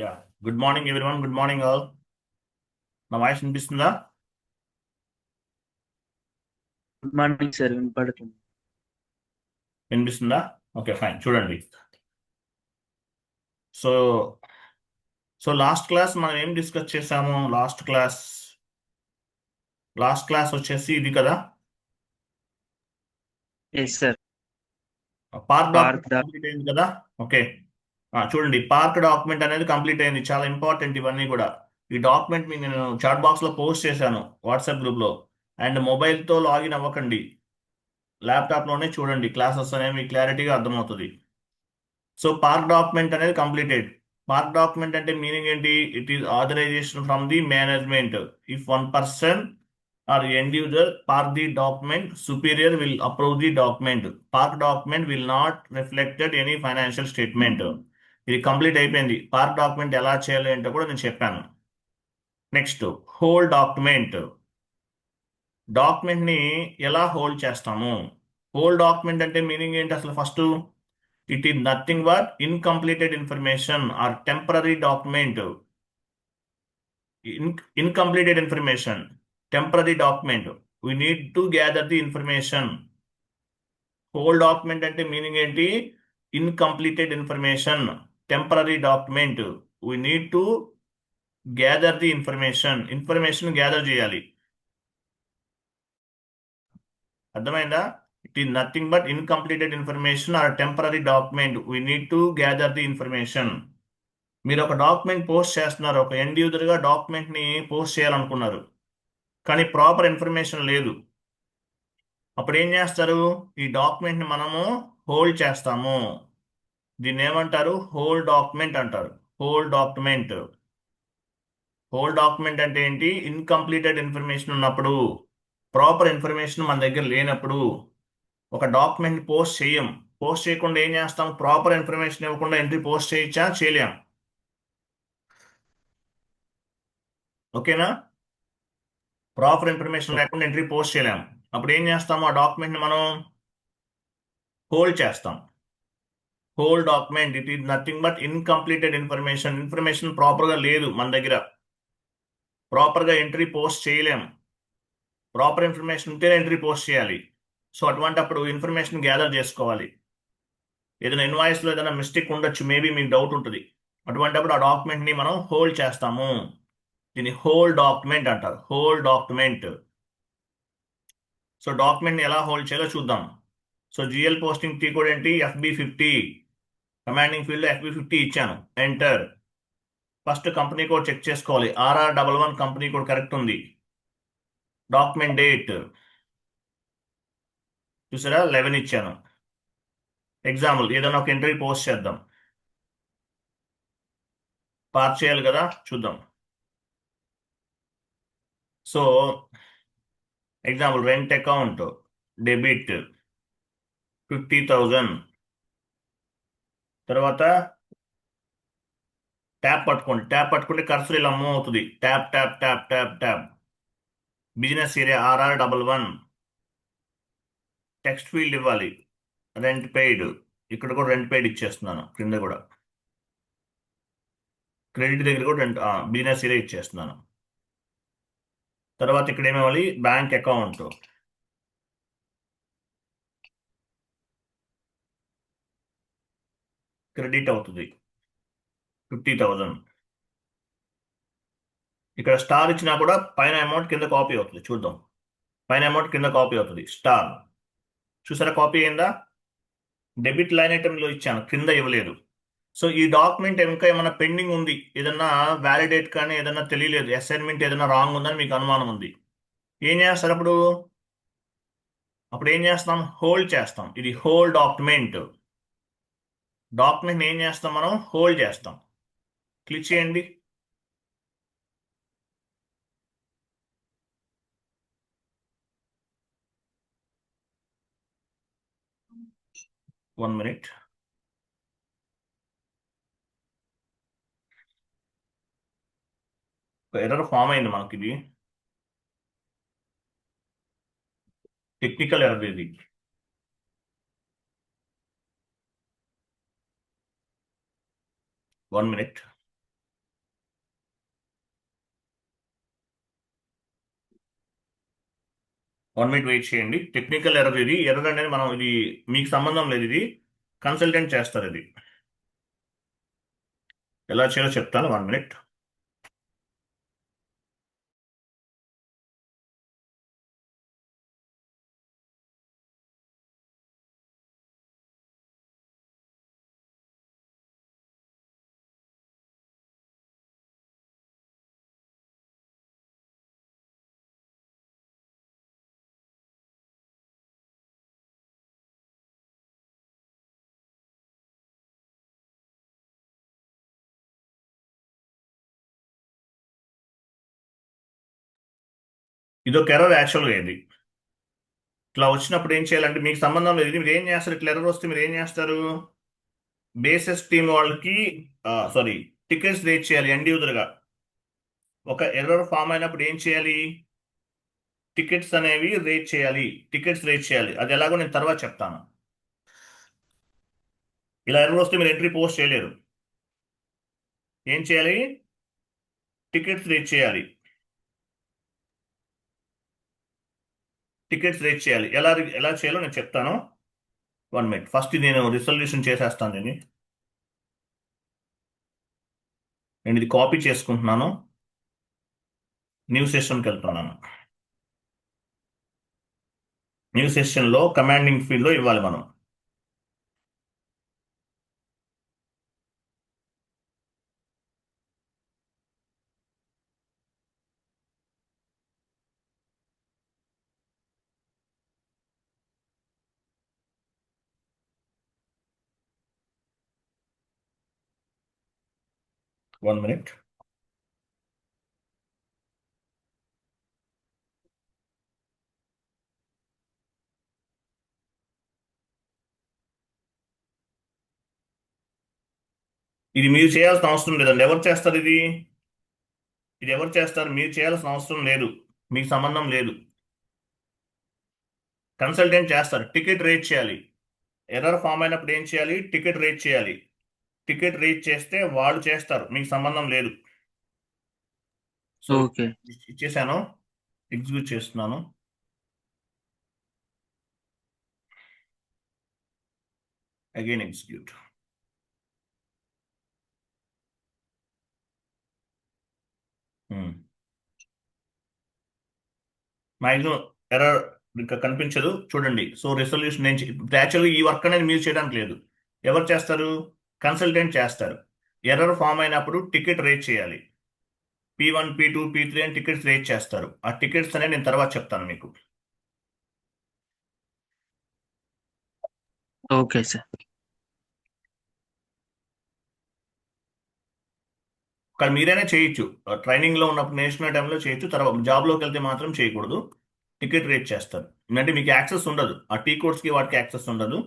Yeah good morning everyone. Good morning all. నా voice వినిపిస్తుందా? Good morning sir, వినపడుతుంది. వినిపిస్తుందా? Okay, fine. చూడండి. సో సో లాస్ట్ క్లాస్ మనం ఏం డిస్కస్ చేసాము? లాస్ట్ క్లాస్ వచ్చేసి ఇది కదా, yes sir. Park park document complete అయింది కదా. ఓకే. చూడండి, పార్క్ డాక్యుమెంట్ అనేది కంప్లీట్ అయింది. చాలా ఇంపార్టెంట్ ఇవన్నీ కూడా. ఈ డాక్యుమెంట్ మీ నేను చాట్ బాక్స్ లో పోస్ట్ చేశాను వాట్సాప్ గ్రూప్ లో. అండ్ మొబైల్తో లాగిన్ అవ్వకండి, ల్యాప్టాప్ లోనే చూడండి. క్లాసెస్ అనేవి మీకు క్లారిటీగా అర్థమవుతుంది. సో పార్క్ డాక్యుమెంట్ అనేది కంప్లీటెడ్. పార్క్ డాక్యుమెంట్ అంటే మీనింగ్ ఏంటి? It is authorisation from the management. If one person or end user park the document, superior will approve the document. Park document will not reflected any financial statement. ఇది complete అయిపోయింది. Park document ఎలా చేయాలి అంటే కూడా నేను చెప్పాను. Next, whole document. Document ని ఎలా హోల్డ్ చేస్తాము? హోల్ డాక్యుమెంట్ అంటే మీనింగ్ ఏంటి అసలు? First, it is nothing but incompleted information are temporary document. Incompleted information, temporary document. We need to gather the information. Whole document అంటే మీనింగ్ ఏంటి? Incompleted information, temporary document. We need to gather the information gather చేయాలి. అర్థమైందా? It is nothing but incompleted information are temporary document. We need to gather the information. మీరు ఒక document post చేస్తున్నారు, ఒక end యూజర్గా డాక్యుమెంట్ని post చేయాలనుకున్నారు, కానీ proper information లేదు. అప్పుడు ఏం చేస్తారు? ఈ డాక్యుమెంట్ని మనము హోల్డ్ చేస్తాము. దీన్ని ఏమంటారు? హోల్ డాక్యుమెంట్ అంటారు. Hold document. హోల్ డాక్యుమెంట్ అంటే ఏంటి? ఇన్కంప్లీటెడ్ ఇన్ఫర్మేషన్ ఉన్నప్పుడు, ప్రాపర్ ఇన్ఫర్మేషన్ మన దగ్గర లేనప్పుడు ఒక డాక్యుమెంట్ పోస్ట్ చేయం. పోస్ట్ చేయకుండా ఏం చేస్తాం? ప్రాపర్ ఇన్ఫర్మేషన్ ఇవ్వకుండా ఎంట్రీ పోస్ట్ చేయొచ్చా? చేయలేం. ఓకేనా? ప్రాపర్ ఇన్ఫర్మేషన్ లేకుండా ఎంట్రీ పోస్ట్ చేయలేం. అప్పుడు ఏం చేస్తాము? ఆ డాక్యుమెంట్ని మనం హోల్డ్ చేస్తాం. Whole document, it is nothing but incompleted information. Information ప్రాపర్గా లేదు మన దగ్గర, ప్రాపర్గా ఎంట్రీ పోస్ట్ చేయలేం. ప్రాపర్ ఇన్ఫర్మేషన్ ఉంటేనే ఎంట్రీ పోస్ట్ చేయాలి. సో అటువంటి అప్పుడు ఇన్ఫర్మేషన్ గ్యాదర్ చేసుకోవాలి. ఏదైనా ఇన్వాయిస్లో ఏదైనా మిస్టేక్ ఉండొచ్చు, మేబీ మీకు డౌట్ ఉంటుంది. అటువంటిప్పుడు ఆ డాక్యుమెంట్ని మనం హోల్డ్ చేస్తాము. దీన్ని హోల్ డాక్యుమెంట్ అంటారు. Hold document. సో డాక్యుమెంట్ని ఎలా హోల్డ్ చేయాలో చూద్దాం. So GL posting T code ఏంటి? FB50. కమాండింగ్ ఫీల్డ్లో FB50 ఇచ్చాను. Enter. First company code check చేసుకోవాలి. RR11 కంపెనీ కోడ్ కరెక్ట్ ఉంది. డాక్యుమెంట్ డేట్ చూసారా? 11 ఇచ్చాను. ఎగ్జాంపుల్ ఏదైనా ఒక ఎంట్రీ పోస్ట్ చేద్దాం. పార్క్ చేయాలి కదా, చూద్దాం. So example rent account debit 50,000. తర్వాత ట్యాప్ పట్టుకోండి. ట్యాప్ పట్టుకుంటే కర్సర్ ఇలా మూవ్ అవుతుంది. Tap tap tap tap tap. Business area RR11. Text field ఇవ్వాలి. Rent paid. ఇక్కడ కూడా రెంట్ పెయిడ్ ఇచ్చేస్తున్నాను. క్రింద కూడా క్రెడిట్ దగ్గర కూడా రెంట్ బిజినెస్ ఏరియా ఇచ్చేస్తున్నాను. తర్వాత ఇక్కడ ఏమివ్వాలి? Bank account. క్రెడిట్ అవుతుంది 50,000. ఇక్కడ స్టార్ ఇచ్చినా కూడా పైన అమౌంట్ కింద కాపీ అవుతుంది. చూద్దాం. పైన అమౌంట్ కింద కాపీ అవుతుంది. స్టార్ చూసారా? కాపీ అయిందా? డెబిట్ లైన్ ఐటెంలో ఇచ్చాను, కింద ఇవ్వలేదు. సో ఈ డాక్యుమెంట్ ఇంకా ఏమైనా పెండింగ్ ఉంది, ఏదన్నా వ్యాలిడేట్ కానీ ఏదన్నా తెలియలేదు, అసైన్మెంట్ ఏదైనా రాంగ్ ఉందని మీకు అనుమానం ఉంది, ఏం చేస్తారు అప్పుడు? అప్పుడు ఏం చేస్తాం? హోల్డ్ చేస్తాం. ఇది హోల్ డాక్యుమెంట్. డాక్యుమెంట్ ఏం చేస్తాం? మనం హోల్డ్ చేస్తాం. క్లిక్ చేయండి. One minute. ఎర్రర్ ఫామ్ అయింది మనకి. ఇది టెక్నికల్ ఎర్రర్. ఇది వన్ మినిట్. 1 మినిట్ వెయిట్ చేయండి. టెక్నికల్ ఎర్రర్ ఇది. ఎర్రర్ అనేది మనం ఇది మీకు సంబంధం లేదు, ఇది కన్సల్టెంట్ చేస్తారు. ఇది ఎలా చేయాలో చెప్తాను. 1 మినిట్. ఇదొక ఎర్రర్ యాక్చువల్గా. ఇది ఇట్లా వచ్చినప్పుడు ఏం చేయాలంటే మీకు సంబంధం లేదు, మీరు ఏం చేస్తారు? ఇట్లా ఎర్రర్ వస్తే మీరు ఏం చేస్తారు? బేసెస్ టీమ్ వాళ్ళకి సారీ టికెట్స్ రేట్ చేయాలి. ఎండ్ యూజర్గా ఒక ఎర్రర్ ఫామ్ అయినప్పుడు ఏం చేయాలి? టికెట్స్ అనేవి రేట్ చేయాలి. టికెట్స్ రేట్ చేయాలి. అది ఎలాగో నేను తర్వాత చెప్తాను. ఇలా ఎర్రర్ వస్తే మీరు ఎంట్రీ పోస్ట్ చేయలేరు. ఏం చేయాలి? టికెట్స్ రేట్ చేయాలి. టికెట్స్ రేట్ చేయాలి. ఎలా ఎలా చేయాలో నేను చెప్తాను. 1 మినిట్. ఫస్ట్ నేను రిజల్యూషన్ చేసేస్తాను. నేను ఇది కాపీ చేసుకుంటున్నాను. న్యూ సెషన్కి వెళ్తున్నాను. న్యూ సెషన్లో కమాండింగ్ ఫీల్డ్లో ఇవ్వాలి మనం. One minute. ఇది మీరు చేయాల్సిన అవసరం లేదండి. ఎవరు చేస్తారు ఇది? ఇది ఎవరు చేస్తారు? మీరు చేయాల్సిన అవసరం లేదు. మీకు సంబంధం లేదు. కన్సల్టెంట్ చేస్తారు. టికెట్ రేట్ చేయాలి. ఎర్రర్ ఫామ్ అయినప్పుడు ఏం చేయాలి? టికెట్ రేట్ చేయాలి. టికెట్ రేట్ చేస్తే వాళ్ళు చేస్తారు, మీకు సంబంధం లేదు. So okay. ఇచ్చేసాను. ఎగ్జిక్యూట్ చేస్తున్నాను. Again execute. మ్యాక్సిమం ఎర్రర్ ఇంకా కనిపించదు చూడండి. సో రెసొల్యూషన్ నేను యాక్చువల్గా ఈ వర్క్ అనేది మీరు చేయడానికి లేదు. ఎవరు చేస్తారు? కన్సల్టెంట్ చేస్తారు. ఎర్రర్ ఫామ్ అయినప్పుడు టికెట్ రేట్ చేయాలి. P1 P2 P3 అని టికెట్స్ రేట్ చేస్తారు. ఆ టికెట్స్ అనేది నేను తర్వాత చెప్తాను మీకు. Okay sir. కానీ మీరైనా చేయొచ్చు. ట్రైనింగ్ లో ఉన్నప్పుడు నేర్చుకునే టైంలో చేయొచ్చు. తర్వాత జాబ్లోకి వెళ్తే మాత్రం చేయకూడదు. టికెట్ రేట్ చేస్తారు. అంటే మీకు యాక్సెస్ ఉండదు. ఆ టీ కోడ్స్కి వాటికి యాక్సెస్ ఉండదు.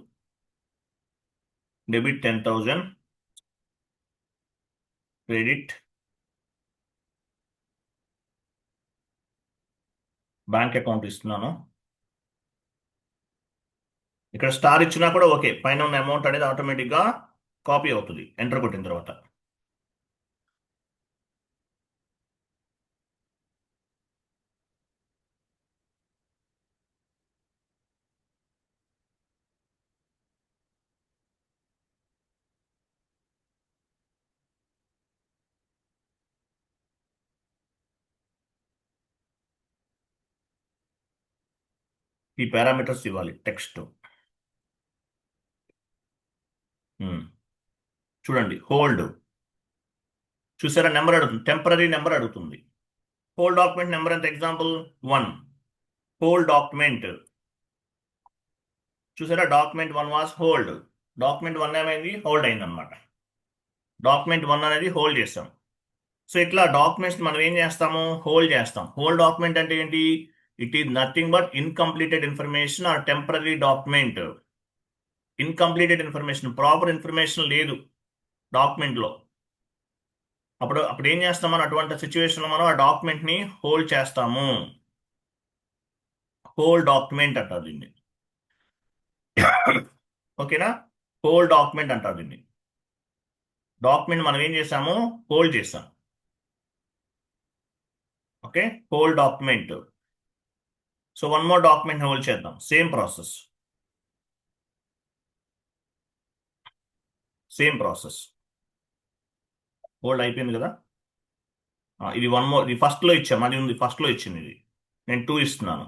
డెబిట్ 10,000, క్రెడిట్ బ్యాంక్ అకౌంట్ ఇస్తున్నాను. ఇక్కడ స్టార్ ఇచ్చినా కూడా ఓకే. పైన ఉన్న అమౌంట్ అనేది ఆటోమేటిక్గా కాపీ అవుతుంది ఎంటర్ కొట్టిన తర్వాత. ఈ పారామీటర్స్ ఇవ్వాలి. టెక్స్ట్ చూడండి. హోల్డ్ చూసారా? నెంబర్ అడుగుతుంది. టెంపరీ నెంబర్ అడుగుతుంది. హోల్డ్ డాక్యుమెంట్ నెంబర్ ఎంత? ఎగ్జాంపుల్ 1. హోల్డ్ డాక్యుమెంట్ చూసారా? Document 1 was hold. డాక్యుమెంట్ 1 ఏమైంది? హోల్డ్ అయింది అనమాట. డాక్యుమెంట్ 1 అనేది హోల్డ్ చేస్తాం. సో ఇట్లా డాక్యుమెంట్స్ మనం ఏం చేస్తాము? హోల్డ్ చేస్తాం. హోల్డ్ డాక్యుమెంట్ అంటే ఏంటి? It is nothing but incompleted information are temporary document. Incompleted information, proper information లేదు డాక్యుమెంట్లో. అప్పుడు అప్పుడు ఏం చేస్తామని అటువంటి సిచ్యువేషన్లో మనం ఆ డాక్యుమెంట్ని హోల్డ్ చేస్తాము. హోల్డ్ డాక్యుమెంట్ అంటారు దీన్ని. ఓకేనా? హోల్డ్ డాక్యుమెంట్ అంటారు దీన్ని. డాక్యుమెంట్ మనం ఏం చేసాము? హోల్డ్ చేసాం. Okay, hold document. So one more document hold చేద్దాం, సేమ్ ప్రాసెస్. హోల్డ్ అయిపోయింది కదా. ఇది వన్ మోర్, ఇది ఫస్ట్ లో ఇచ్చాము, అది ఉంది ఫస్ట్ లో ఇచ్చింది, ఇది నేను 2 ఇస్తున్నాను.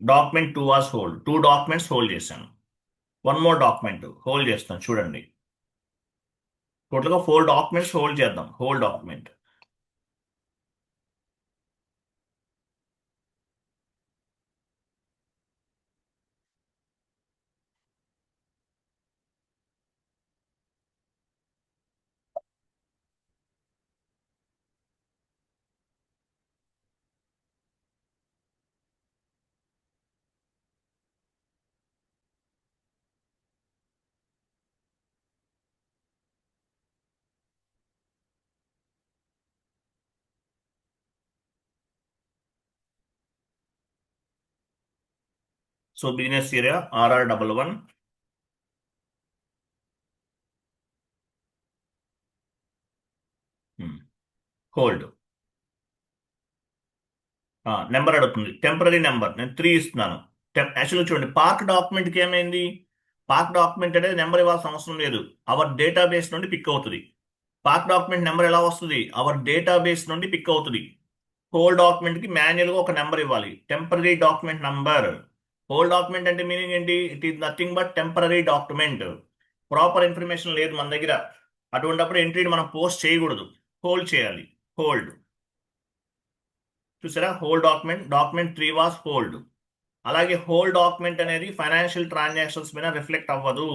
Document 2 was hold, 2 documents hold చేశాను. వన్ మోర్ డాక్యుమెంట్ హోల్డ్ చేస్తాను, చూడండి. టోటల్గా 4 డాక్యుమెంట్స్ హోల్డ్ చేద్దాం. Hold document so business area RR11 hold. Number అడుగుతుంది, టెంపరీ నెంబర్ నేను 3 ఇస్తున్నాను. యాక్చువల్గా చూడండి, పార్క్ డాక్యుమెంట్కి ఏమైంది, పార్క్ డాక్యుమెంట్ అనేది నెంబర్ ఇవ్వాల్సిన అవసరం లేదు, అవర్ డేటాబేస్ నుండి పిక్ అవుతుంది. పార్క్ డాక్యుమెంట్ నెంబర్ ఎలా వస్తుంది, అవర్ డేటాబేస్ నుండి పిక్ అవుతుంది. హోల్ డాక్యుమెంట్కి మాన్యువల్గా ఒక నెంబర్ ఇవ్వాలి, temporary document number. Whole document అంటే మీనింగ్ ఏంటి, it is nothing but temporary document. Proper information లేదు మన దగ్గర, అటువంటిప్పుడు ఎంట్రీని మనం పోస్ట్ చేయకూడదు, హోల్డ్ చేయాలి. హోల్డ్, చూసారా, హోల్ డాక్యుమెంట్ 3 వాస్ హోల్డ్. అలాగే హోల్ డాక్యుమెంట్ అనేది ఫైనాన్షియల్ ట్రాన్సాక్షన్స్ పైన రిఫ్లెక్ట్ అవ్వదు.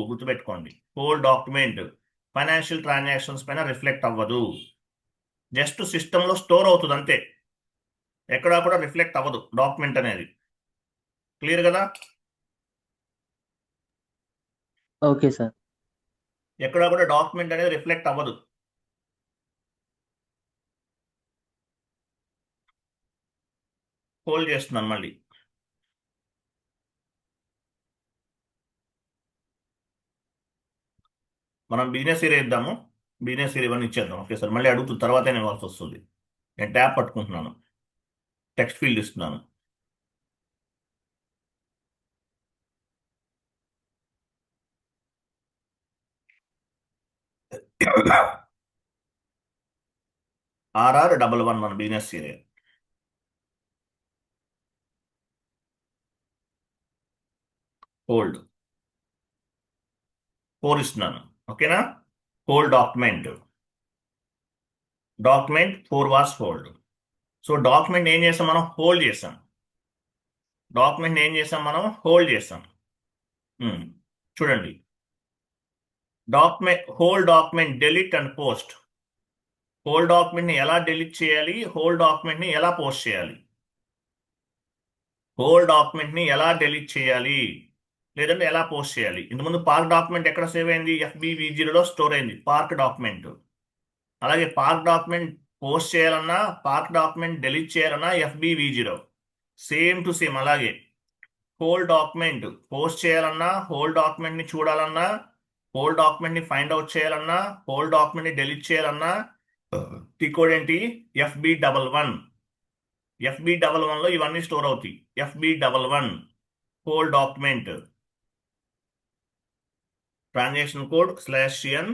గుర్తుపెట్టుకోండి, హోల్ డాక్యుమెంట్ ఫైనాన్షియల్ ట్రాన్సాక్షన్స్ పైన రిఫ్లెక్ట్ అవ్వదు. జస్ట్ సిస్టంలో స్టోర్ అవుతుంది అంతే, ఎక్కడా కూడా రిఫ్లెక్ట్ అవ్వదు డాక్యుమెంట్ అనేది. క్లియర్ కదా. Okay sir. ఎక్కడా కూడా డాక్యుమెంట్ అనేది రిఫ్లెక్ట్ అవ్వదు. హోల్డ్ చేస్తున్నాను మళ్ళీ. మనం బిజినెస్ ఏరియా ఇద్దాము, బిజినెస్ ఏరియా 1 ఇచ్చేద్దాం. ఓకే సార్, మళ్ళీ అడుగుతుంది, తర్వాత నేను ఇవ్వాల్సి వస్తుంది. నేను ట్యాబ్ పట్టుకుంటున్నాను, టెక్స్ట్ ఫీల్డ్ ఇస్తున్నాను. RR11 మన బిజినెస్ ఏరియా. హోల్డ్ 4 ఇస్తున్నాను, ఓకేనా. Hold document 4 was hold. So document ఏం చేసాం మనం, హోల్డ్ చేసాం. చూడండి, whole document delete and post. Whole document ని ఎలా డెలీట్ చేయాలి, హోల్ డాక్యుమెంట్ ని ఎలా పోస్ట్ చేయాలి. హోల్ డాక్యుమెంట్ ని ఎలా డెలీట్ చేయాలి లేదంటే ఎలా పోస్ట్ చేయాలి. ఇంతకుముందు పార్క్ డాక్యుమెంట్ ఎక్కడ సేవ్ అయింది, FB V0లో స్టోర్ అయింది పార్క్ డాక్యుమెంట్. అలాగే పార్క్ డాక్యుమెంట్ పోస్ట్ చేయాలన్నా, పార్క్ డాక్యుమెంట్ డెలీట్ చేయాలన్నా FB V0 same to same. అలాగే హోల్ డాక్యుమెంట్ పోస్ట్ చేయాలన్నా, హోల్ డాక్యుమెంట్ ని చూడాలన్నా, హోల్ డాక్యుమెంట్ ని ఫైండ్ అవుట్ చేయాలన్నా, హోల్ డాక్యుమెంట్ ని డెలీట్ చేయాలన్నా కోడ్ ఏంటి, FB11 లో ఇవన్నీ స్టోర్ అవుతాయి. FB11 whole document, transaction code /n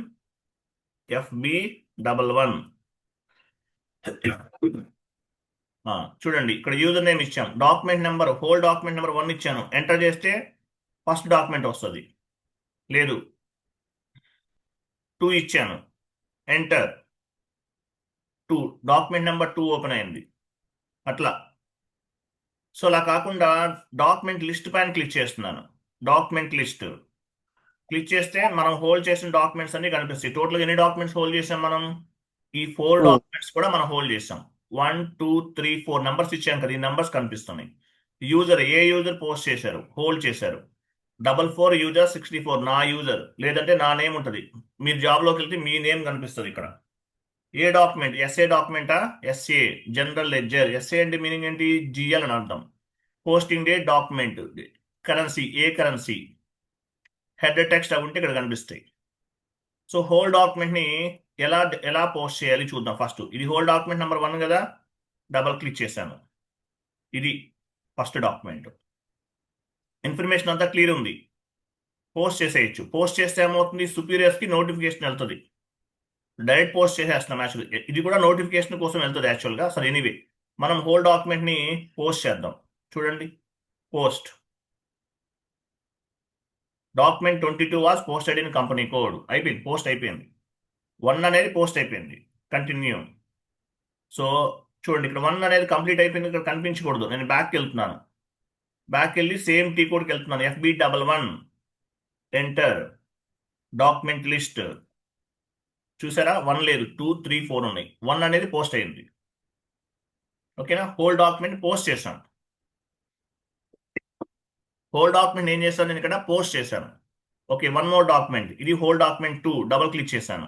FB11. చూడండి, ఇక్కడ యూజర్ నేమ్ ఇచ్చాం, document number whole document number 1 ఇచ్చాను. ఎంటర్ చేస్తే ఫస్ట్ డాక్యుమెంట్ వస్తుంది, లేదు 2 ఇచ్చాను, ఎంటర్ 2, డాక్యుమెంట్ నెంబర్ 2 ఓపెన్ అయింది. అట్లా. సో అలా కాకుండా డాక్యుమెంట్ లిస్ట్ పైన క్లిక్ చేస్తున్నాను. డాక్యుమెంట్ లిస్ట్ క్లిక్ చేస్తే మనం హోల్డ్ చేసిన డాక్యుమెంట్స్ అన్ని కనిపిస్తాయి. టోటల్గా ఎన్ని డాక్యుమెంట్స్ హోల్డ్ చేసాం మనం, ఈ 4 Oh. డాక్యుమెంట్స్ కూడా మనం హోల్డ్ చేసాం. 1 2 3 4 నెంబర్స్ ఇచ్చాం కదా, ఈ నెంబర్స్ కనిపిస్తున్నాయి. ఏ యూజర్ పోస్ట్ చేశారు, హోల్డ్ చేశారు. 44 యూజర్ 64 నా యూజర్, లేదంటే నా నేమ్ ఉంటుంది. మీరు జాబ్లోకి వెళ్తే మీ నేమ్ కనిపిస్తుంది ఇక్కడ. ఏ డాక్యుమెంట్, SA డాక్యుమెంటా, SA జనరల్ లెడ్జర్. SA అంటే మీనింగ్ ఏంటి, GL అని అర్థం. పోస్టింగ్ డేట్ డాక్యుమెంట్, కరెన్సీ ఏ కరెన్సీ, హెడర్ టెక్స్ట్ అవి ఉంటే ఇక్కడ కనిపిస్తాయి. సో హోల్ డాక్యుమెంట్ ని ఎలా ఎలా పోస్ట్ చేయాలి చూద్దాం. ఫస్ట్ ఇది హోల్ డాక్యుమెంట్ నెంబర్ 1 కదా, డబల్ క్లిక్ చేశాను. ఇది ఫస్ట్ డాక్యుమెంట్. ఇన్ఫర్మేషన్ అంతా క్లియర్ ఉంది, పోస్ట్ చేసేయచ్చు. పోస్ట్ చేస్తే ఏమవుతుంది, సుపీరియర్స్కి నోటిఫికేషన్ వెళ్తుంది. డైరెక్ట్ పోస్ట్ చేసేస్తున్నాం యాక్చువల్. ఇది కూడా నోటిఫికేషన్ కోసం వెళ్తుంది యాక్చువల్గా. సరే ఎనీవే, మనం హోల్ డాక్యుమెంట్ని పోస్ట్ చేద్దాం. చూడండి, post document 22 was posted in company code. అయిపోయింది, పోస్ట్ అయిపోయింది. 1 అనేది పోస్ట్ అయిపోయింది. కంటిన్యూ. సో చూడండి, ఇక్కడ 1 అనేది కంప్లీట్ అయిపోయింది, ఇక్కడ కనిపించకూడదు. నేను బ్యాక్కి వెళ్తున్నాను. బ్యాక్ వెళ్ళి సేమ్ టీ కోడ్కి వెళ్తున్నాను. FB11 enter document list. చూసారా, 1 లేదు, 2, 3, 4 ఉన్నాయి. 1 అనేది పోస్ట్ అయింది. ఓకేనా, హోల్ డాక్యుమెంట్ పోస్ట్ చేశాను. హోల్ డాక్యుమెంట్ ఏం చేశాను, నేను ఇక్కడ పోస్ట్ చేశాను. Okay, 1 more document. ఇది హోల్ డాక్యుమెంట్ 2. డబుల్ క్లిక్ చేశాను.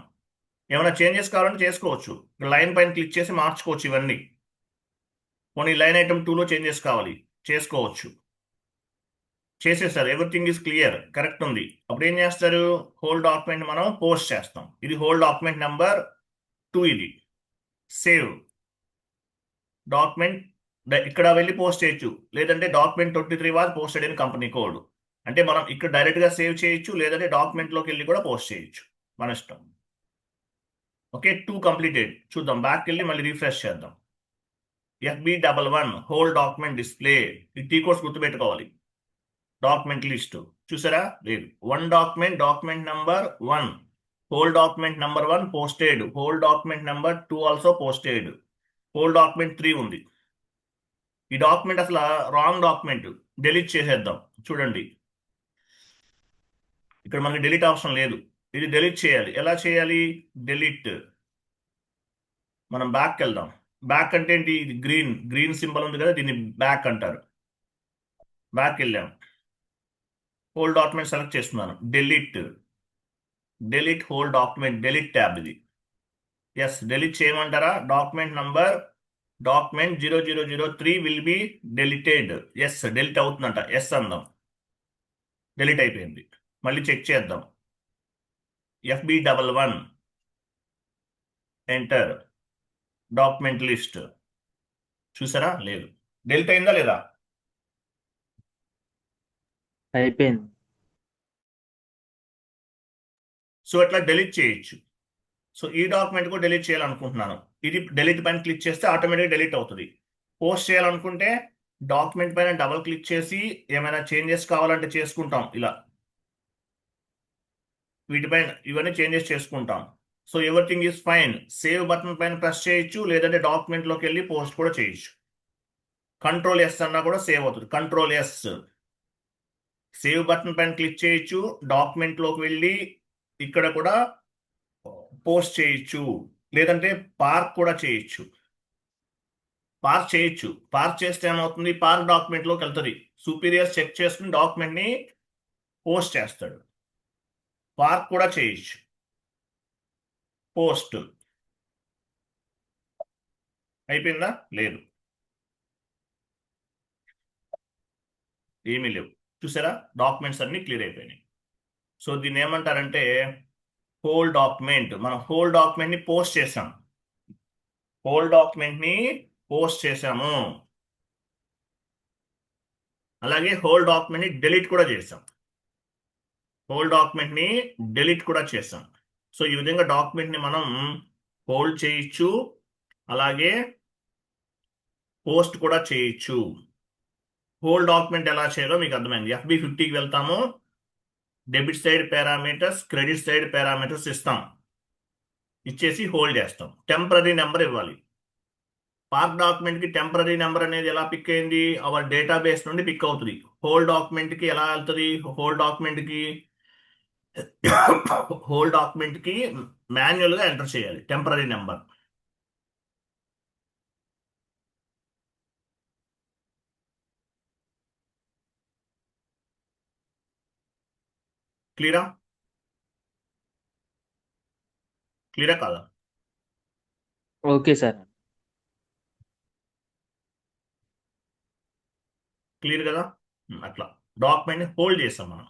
ఏమైనా చేంజెస్ కావాలంటే చేసుకోవచ్చు. లైన్ పైన క్లిక్ చేసి మార్చుకోవచ్చు ఇవన్నీ. పోనీ లైన్ ఐటమ్ 2లో చేంజెస్ కావాలి, చేసుకోవచ్చు. చేసేసారు, ఎవ్రీథింగ్ ఈజ్ క్లియర్, కరెక్ట్ ఉంది. అప్పుడు ఏం చేస్తారు, హోల్ డాక్యుమెంట్ మనం పోస్ట్ చేస్తాం. ఇది హోల్ డాక్యుమెంట్ నెంబర్ 2. ఇది సేవ్ డాక్యుమెంట్. ఇక్కడ వెళ్ళి పోస్ట్ చేయొచ్చు, లేదంటే document 23 was posted in company code. అంటే మనం ఇక్కడ డైరెక్ట్గా సేవ్ చేయొచ్చు, లేదంటే డాక్యుమెంట్లోకి వెళ్ళి కూడా పోస్ట్ చేయొచ్చు, మన ఇష్టం. Okay, 2 completed. చూద్దాం, బ్యాక్ వెళ్ళి మళ్ళీ రీఫ్రెష్ చేద్దాం. FB11 whole document display. ఈ టీ కోడ్స్ గుర్తుపెట్టుకోవాలి. డాక్యుమెంట్ లిస్ట్ చూసారా, లేదు. 1 document, document number 1, whole document number 1 posted, whole document number 2 also posted, whole document 3 ఉంది. ఈ డాక్యుమెంట్ అసలు రాంగ్ డాక్యుమెంట్, డెలీట్ చేసేద్దాం. చూడండి, ఇక్కడ మనకి డెలీట్ ఆప్షన్ లేదు. ఇది డెలీట్ చేయాలి. ఎలా చేయాలి, డెలీట్. మనం బ్యాక్ వెళ్దాం. బ్యాక్ అంటే ఏంటి, ఇది గ్రీన్ గ్రీన్ సింబల్ ఉంది కదా, దీన్ని బ్యాక్ అంటారు. బ్యాక్ వెళ్ళాం, హోల్ డాక్యుమెంట్ సెలెక్ట్ చేస్తున్నాను. Delete, delete hold document, delete tab ఇది. ఎస్, డెలీట్ చేయమంటారా. Document number document 0003 will be deleted. Yes, delete అవుతుందంట. ఎస్ అందాం. డెలీట్ అయిపోయింది. మళ్ళీ చెక్ చేద్దాం. FB11 enter document list. చూసారా, లేదు. డెలీట్ అయిందా లేదా, అయిపోయింది. సో అట్లా డెలీట్ చేయొచ్చు. సో ఈ డాక్యుమెంట్ కూడా డెలీట్ చేయాలనుకుంటున్నాను. ఇది డెలీట్ పైన క్లిక్ చేస్తే ఆటోమేటిక్గా డెలీట్ అవుతుంది. పోస్ట్ చేయాలనుకుంటే డాక్యుమెంట్ పైన డబల్ క్లిక్ చేసి ఏమైనా చేంజెస్ కావాలంటే చేసుకుంటాం. ఇలా వీటిపైన ఇవన్నీ చేంజెస్ చేసుకుంటాం. So everything is fine. Save button పైన ప్రెస్ చేయొచ్చు, లేదంటే డాక్యుమెంట్లోకి వెళ్ళి పోస్ట్ కూడా చేయొచ్చు. Ctrl+S అన్నా కూడా సేవ్ అవుతుంది. Ctrl+S సేవ్ బటన్ పైన క్లిక్ చేయొచ్చు, డాక్యుమెంట్లోకి వెళ్ళి ఇక్కడ కూడా పోస్ట్ చేయొచ్చు, లేదంటే పార్క్ కూడా చేయొచ్చు. పార్క్ చేయొచ్చు. పార్క్ చేస్తే ఏమవుతుంది, పార్క్ డాక్యుమెంట్లోకి వెళ్తుంది. సుపీరియర్ చెక్ చేసుకుని డాక్యుమెంట్ని పోస్ట్ చేస్తాడు. పార్క్ కూడా చేయొచ్చు. పోస్ట్ అయిపోయిందా, లేదు, ఏమీ లేవు. చూసారా, డాక్యుమెంట్స్ అన్ని క్లియర్ అయిపోయినాయి. సో దీన్ని ఏమంటారంటే హోల్ డాక్యుమెంట్. మనం హోల్ డాక్యుమెంట్ని పోస్ట్ చేసాం. హోల్ డాక్యుమెంట్ని పోస్ట్ చేసాము. అలాగే హోల్ డాక్యుమెంట్ని డెలీట్ కూడా చేసాం. హోల్ డాక్యుమెంట్ని డెలీట్ కూడా చేసాం. సో ఈ విధంగా డాక్యుమెంట్ని మనం హోల్డ్ చేయొచ్చు, అలాగే పోస్ట్ కూడా చేయొచ్చు. హోల్ డాక్యుమెంట్ ఎలా చేయాలో మీకు అర్థమైంది. FB50కి వెళ్తాము. Debit side parameters, credit side parameters ఇస్తాం. ఇచ్చేసి హోల్డ్ చేస్తాం. టెంపరీ నెంబర్ ఇవ్వాలి. పార్క్ డాక్యుమెంట్కి టెంపరీ నెంబర్ అనేది ఎలా పిక్ అయింది, అవర్ డేటాబేస్ నుండి పిక్ అవుతుంది. హోల్ డాక్యుమెంట్కి ఎలా వెళ్తుంది, హోల్ డాక్యుమెంట్కి మాన్యువల్గా ఎంటర్ చేయాలి టెంపరీ నెంబర్. క్లియరా, క్లియరా కాదా, ఓకే సార్. క్లియర్ కదా. అట్లా డాక్యుమెంట్ని హోల్డ్ చేస్తాం మనం.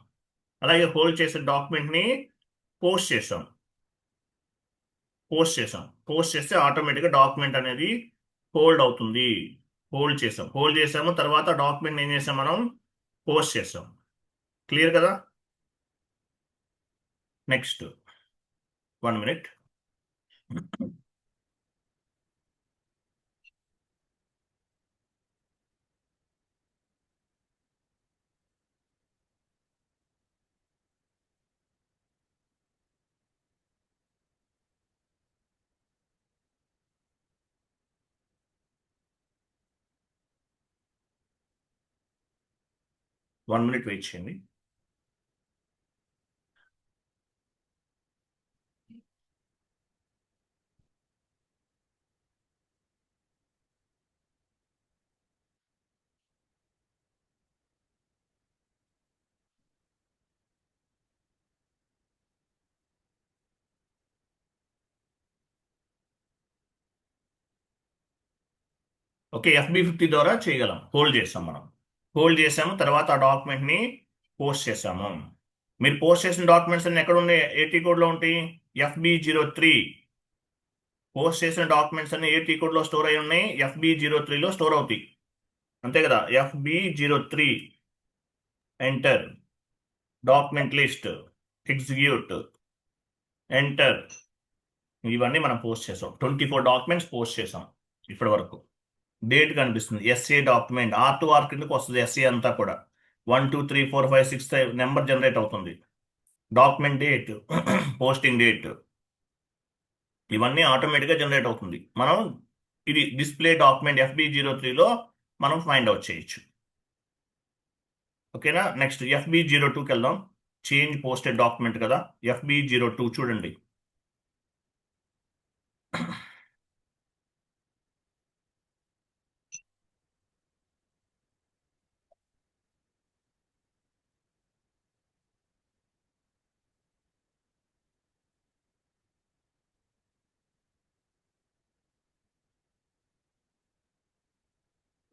అలాగే హోల్డ్ చేసే డాక్యుమెంట్ని పోస్ట్ చేస్తాం. పోస్ట్ చేసాం. పోస్ట్ చేస్తే ఆటోమేటిక్గా డాక్యుమెంట్ అనేది హోల్డ్ అవుతుంది. హోల్డ్ చేసాము. తర్వాత డాక్యుమెంట్ ఏం చేసాం మనం పోస్ట్ చేసాం. క్లియర్ కదా? Next 1 minute. One minute wait చేయండి. ఓకే, FB50 ద్వారా చేయగలం. హోల్డ్ చేసాం మనం. హోల్డ్ చేసాము. తర్వాత ఆ డాక్యుమెంట్ని పోస్ట్ చేసాము. మీరు పోస్ట్ చేసిన డాక్యుమెంట్స్ అన్ని ఎక్కడ ఉన్నాయి? ఏటీ కోడ్లో ఉంటాయి. FB03 పోస్ట్ చేసిన డాక్యుమెంట్స్ అన్ని ఏటీ కోడ్లో స్టోర్ అయి ఉన్నాయి. FB03లో స్టోర్ అవుతాయి. అంతే కదా? FB03 enter document list execute enter. ఇవన్నీ మనం పోస్ట్ చేసాం. 24 డాక్యుమెంట్స్ పోస్ట్ చేసాం ఇప్పటి వరకు. డేట్ కనిపిస్తుంది. ఎస్ఏ డాక్యుమెంట్ R2R కిందకు వస్తుంది. ఎస్ఏ అంతా కూడా 1 2 3 4 5 6 నెంబర్ జనరేట్ అవుతుంది. డాక్యుమెంట్ డేట్ పోస్టింగ్ డేట్ ఇవన్నీ ఆటోమేటిక్గా జనరేట్ అవుతుంది. మనం ఇది డిస్ప్లే డాక్యుమెంట్ FB03లో మనం ఫైండ్ అవుట్ చేయొచ్చు. ఓకేనా? నెక్స్ట్ FB02కి వెళ్దాం. చేంజ్ పోస్టెడ్ డాక్యుమెంట్ కదా. FB02 చూడండి.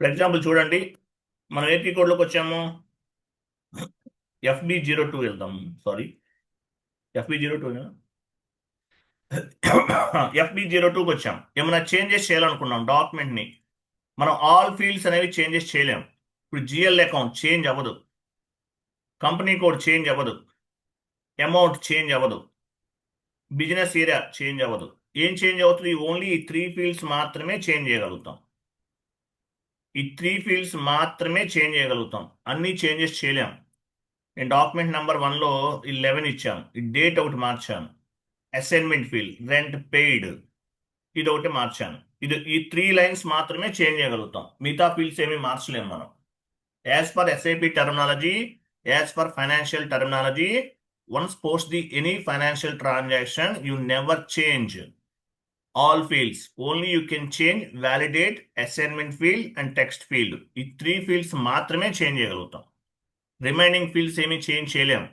ఫర్ ఎగ్జాంపుల్ చూడండి, మనం ఏపీ కోడ్లోకి వచ్చాము. FB02 వెళ్దాం. సారీ, FB02 FB02కి వచ్చాం. ఏమైనా చేంజెస్ చేయాలనుకున్నాం డాక్యుమెంట్ని. మనం ఆల్ ఫీల్డ్స్ అనేవి చేంజెస్ చేయలేం. ఇప్పుడు GL అకౌంట్ చేంజ్ అవ్వదు, కంపెనీ కోడ్ చేంజ్ అవ్వదు, అమౌంట్ చేంజ్ అవ్వదు, బిజినెస్ ఏరియా చేంజ్ అవ్వదు. ఏం చేంజ్ అవుతుంది? ఓన్లీ ఈ 3 ఫీల్డ్స్ మాత్రమే చేంజ్ చేయగలుగుతాం. ఈ 3 ఫీల్డ్స్ మాత్రమే చేంజ్ చేయగలుగుతాం. అన్ని చేంజెస్ చేయలేం. నేను డాక్యుమెంట్ నెంబర్ 1లో 11 ఇచ్చాను. ఈ డేట్ ఒకటి మార్చాను. అసైన్మెంట్ ఫీల్డ్ రెంట్ పెయిడ్ ఇది ఒకటి మార్చాను. ఈ 3 లైన్స్ మాత్రమే చేంజ్ చేయగలుగుతాం. మిగతా ఫీల్డ్స్ ఏమీ మార్చలేము మనం. As per SAP terminology, as per financial terminology, once post the any financial transaction, you never change all fields. Only you can change validate, assignment field and text field. ఈ 3 fields మాత్రమే change చేయగలుగుతాం. Remaining fields ఏమీ change చేయలేం.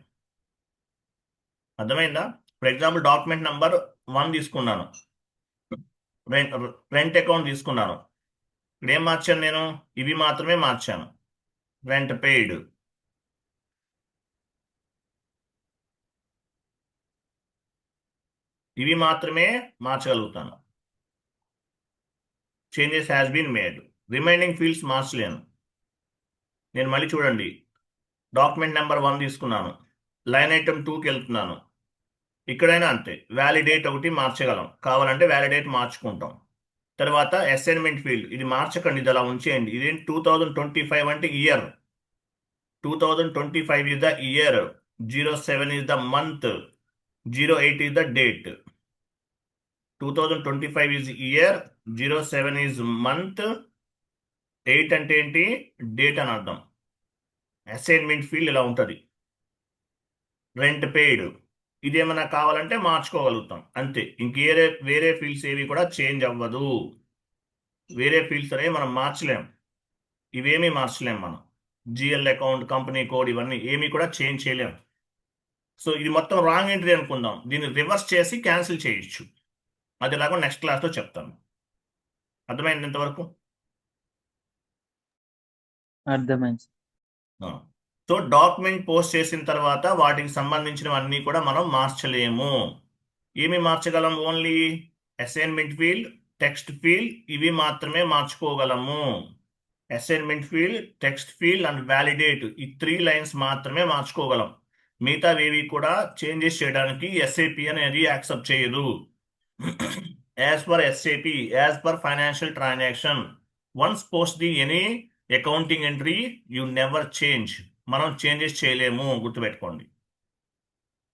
అర్థమైందా? For example document number 1 తీసుకున్నాను, rent account తీసుకున్నాను. ఇక్కడ ఏం మార్చాను? నేను ఇవి మాత్రమే మార్చాను. రెంట్ పెయిడ్, ఇవి మాత్రమే మార్చగలుగుతాను. Changes has been made. Remaining fields మార్చలేను. నేను మళ్ళీ చూడండి, డాక్యుమెంట్ నెంబర్ 1 తీసుకున్నాను, లైన్ ఐటమ్ 2కి వెళ్తున్నాను. ఇక్కడైనా అంతే, వ్యాలిడేట్ ఒకటి మార్చగలం. కావాలంటే వ్యాలిడేట్ మార్చుకుంటాం. తర్వాత అసైన్మెంట్ ఫీల్డ్ ఇది మార్చకండి, ఇది అలా ఉంచేయండి. ఇదేంటి 2025 అంటే year, 2025 is the year, 07 is the month, 08 is the date. 2025 is year, 07 is month, 8 అంటే ఏంటి? డేట్ అని అర్థం. అసైన్మెంట్ ఫీల్డ్ ఇలా ఉంటుంది. రెంట్ పెయిడ్ ఇదేమైనా కావాలంటే మార్చుకోగలుగుతాం అంతే. వేరే ఫీల్డ్స్ ఏవి కూడా చేంజ్ అవ్వదు. వేరే ఫీల్డ్స్ అనేవి మనం మార్చలేం. ఇవేమీ మార్చలేం మనం. GL అకౌంట్, కంపెనీ కోడ్ ఇవన్నీ ఏమీ కూడా చేంజ్ చేయలేం. సో ఇది మొత్తం రాంగ్ ఎంట్రీ అనుకుందాం. దీన్ని రివర్స్ చేసి క్యాన్సిల్ చేయొచ్చు. అది ఎలాగో నెక్స్ట్ క్లాస్లో చెప్తాను. అర్థమైంది ఇంతవరకు? అర్థమైంది. సో డాక్యుమెంట్ పోస్ట్ చేసిన తర్వాత వాటికి సంబంధించినవన్నీ కూడా మనం మార్చలేము. ఏమి మార్చగలం? Only assignment field, text field ఇవి మాత్రమే మార్చుకోగలము. Assignment field, text field and validate ఈ 3 లైన్స్ మాత్రమే మార్చుకోగలం. మిగతావేవి కూడా చేంజెస్ చేయడానికి SAP అనేది యాక్సెప్ట్ చేయదు. As per SAP, as per financial transaction, once post the any accounting entry you never change. మనం చేంజెస్ చేయలేము, గుర్తుపెట్టుకోండి.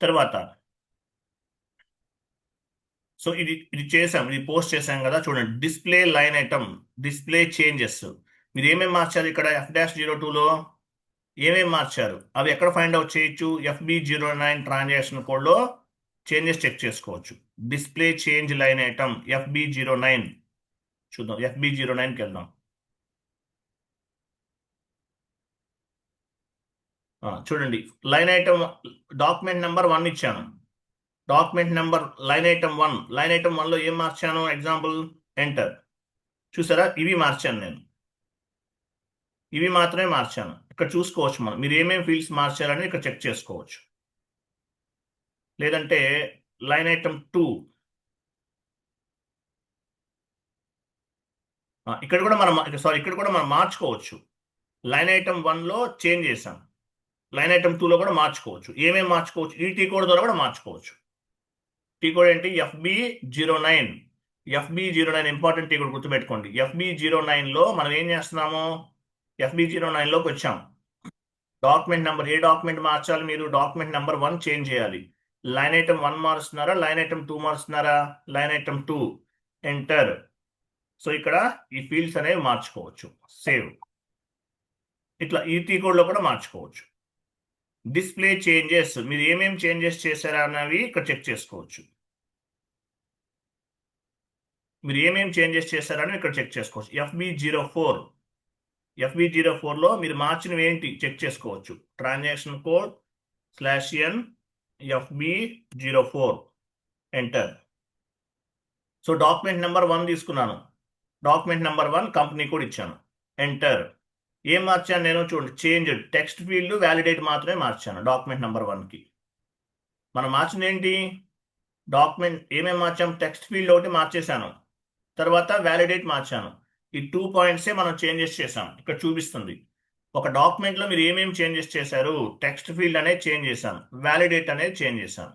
తర్వాత సో ఇది చేసాం, ఇది పోస్ట్ చేసాం కదా, చూడండి display line item, display changes. మీరు ఏమేమి మార్చారు ఇక్కడ F-02లో ఏమేమి మార్చారు అవి ఎక్కడ ఫైండ్ అవుట్ చేయొచ్చు? FB09 ట్రాన్సాక్షన్ కోడ్లో చేంజెస్ చెక్ చేసుకోవచ్చు. Display change line item FB09 చూద్దాం. FB09కి వెళ్దాం. చూడండి లైన్ ఐటమ్ డాక్యుమెంట్ నెంబర్ 1 ఇచ్చాను. Document number line item 1, line item 1లో ఏం మార్చాను? Example enter. చూసారా, ఇవి మార్చాను నేను, ఇవి మాత్రమే మార్చాను. ఇక్కడ చూసుకోవచ్చు మనం, మీరు ఏమేమి ఫీల్డ్స్ మార్చారని ఇక్కడ చెక్ చేసుకోవచ్చు. లేదంటే లైన్ ఐటమ్ 2, ఇక్కడ కూడా మనం ఇక్కడ కూడా మనం మార్చుకోవచ్చు. లైన్ ఐటమ్ 1లో చేంజ్ చేసాం, లైన్ ఐటమ్ 2లో కూడా మార్చుకోవచ్చు. ఏమేమి మార్చుకోవచ్చు? ఈ టీ కోడ్ ద్వారా కూడా మార్చుకోవచ్చు. టీ కోడ్ ఏంటి? FB09. FB09 important T code, గుర్తుపెట్టుకోండి. FB09లో మనం ఏం చేస్తున్నాము? FB09లోకి వచ్చాం. డాక్యుమెంట్ నెంబర్, ఏ డాక్యుమెంట్ మార్చాలి మీరు? డాక్యుమెంట్ నెంబర్ 1 చేంజ్ చేయాలి. లైన్ ఐటమ్ 1 మారుస్తున్నారా, లైన్ ఐటమ్ 2 మారుస్తున్నారా? Line item 2. ఎంటర్. సో ఇక్కడ ఈ ఫీల్డ్స్ అనేవి మార్చుకోవచ్చు. సేవ్. ఇట్లా ఈ టీ కోడ్లో కూడా మార్చుకోవచ్చు. డిస్ప్లే చేంజెస్, మీరు ఏమేమి చేంజెస్ చేశారా అన్నవి ఇక్కడ చెక్ చేసుకోవచ్చు. మీరు ఏమేమి చేంజెస్ చేశారని ఇక్కడ చెక్ చేసుకోవచ్చు. FB04లో మీరు మార్చినవి ఏంటి చెక్ చేసుకోవచ్చు. Transaction code /n FB04 enter. So document number 1 తీసుకున్నాను, డాక్యుమెంట్ నెంబర్ 1 కంపెనీ కోడ్ ఇచ్చాను, ఎంటర్. ఏం మార్చాను నేను? చూడండి, చేంజ్ టెక్స్ట్ ఫీల్డ్ వ్యాలిడేట్ మాత్రమే మార్చాను డాక్యుమెంట్ నెంబర్ 1కి. మనం మార్చింది ఏంటి? డాక్యుమెంట్ ఏమేమి మార్చాం? టెక్స్ట్ ఫీల్డ్ ఒకటి మార్చేశాను, తర్వాత వ్యాలిడేట్ మార్చాను. ఈ 2 పాయింట్సే మనం చేంజెస్ చేసాం. ఇక్కడ చూపిస్తుంది ఒక డాక్యుమెంట్లో మీరు ఏమేమి చేంజెస్ చేశారు. టెక్స్ట్ ఫీల్డ్ అనేది చేంజ్ చేశాను, వ్యాలిడేట్ అనేది చేంజ్ చేశాను.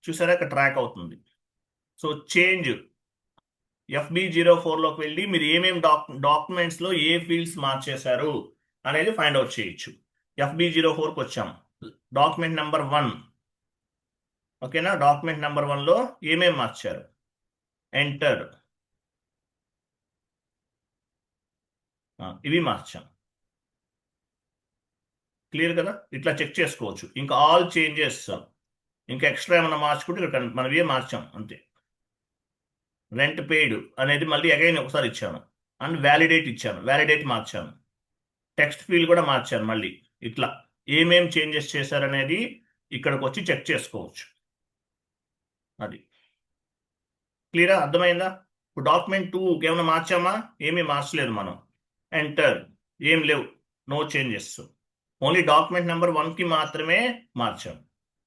చూసారా, ఇక్కడ ట్రాక్ అవుతుంది. సో చేంజ్ FB04లోకి వెళ్ళి మీరు ఏమేమి డాక్యుమెంట్స్లో ఏ ఫీల్డ్స్ మార్చేశారు అనేది ఫైండ్ అవుట్ చేయొచ్చు. FB04కి వచ్చాం, డాక్యుమెంట్ నెంబర్ 1. ఓకేనా, డాక్యుమెంట్ నెంబర్ 1లో ఏమేమి మార్చారు? ఎంటర్. ఇవి మార్చాం. క్లియర్ కదా? ఇట్లా చెక్ చేసుకోవచ్చు. ఇంకా ఆల్ చేంజెస్, ఇంకా ఎక్స్ట్రా ఏమైనా మార్చుకుంటే ఇక్కడ మనం ఇవే మార్చాం అంతే. రెంట్ పెయిడ్ అనేది మళ్ళీ అగైన్ ఒకసారి ఇచ్చాను, అండ్ వ్యాలిడేట్ ఇచ్చాను, వ్యాలిడేట్ మార్చాను. టెక్స్ట్ ఫీల్డ్ కూడా మార్చాను మళ్ళీ. ఇట్లా ఏమేం చేంజెస్ చేశారనేది ఇక్కడికి వచ్చి చెక్ చేసుకోవచ్చు. అది క్లియరా? అర్థమైందా? ఇప్పుడు డాక్యుమెంట్ 2కి ఏమైనా మార్చామా? ఏమీ మార్చలేదు మనం. ఎంటర్. ఏం లేవు, no changes. Only document number 1కి మాత్రమే మార్చాం.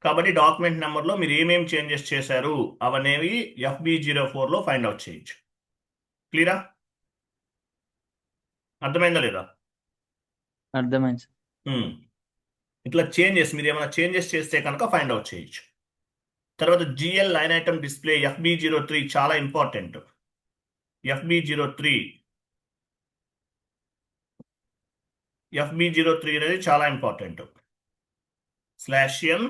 కాబట్టి డాక్యుమెంట్ నెంబర్లో మీరు ఏమేమి చేంజెస్ చేశారు అవనేవి FB04లో ఫైండ్ అవుట్ చేయొచ్చు. క్లియరా? అర్థమైందా లేదా? అర్థమైంది. ఇట్లా చేంజెస్, మీరు ఏమైనా చేంజెస్ చేస్తే కనుక ఫైండ్ అవుట్ చేయొచ్చు. తర్వాత GL line item display FB03 చాలా ఇంపార్టెంట్. FB03 అనేది చాలా ఇంపార్టెంట్. /n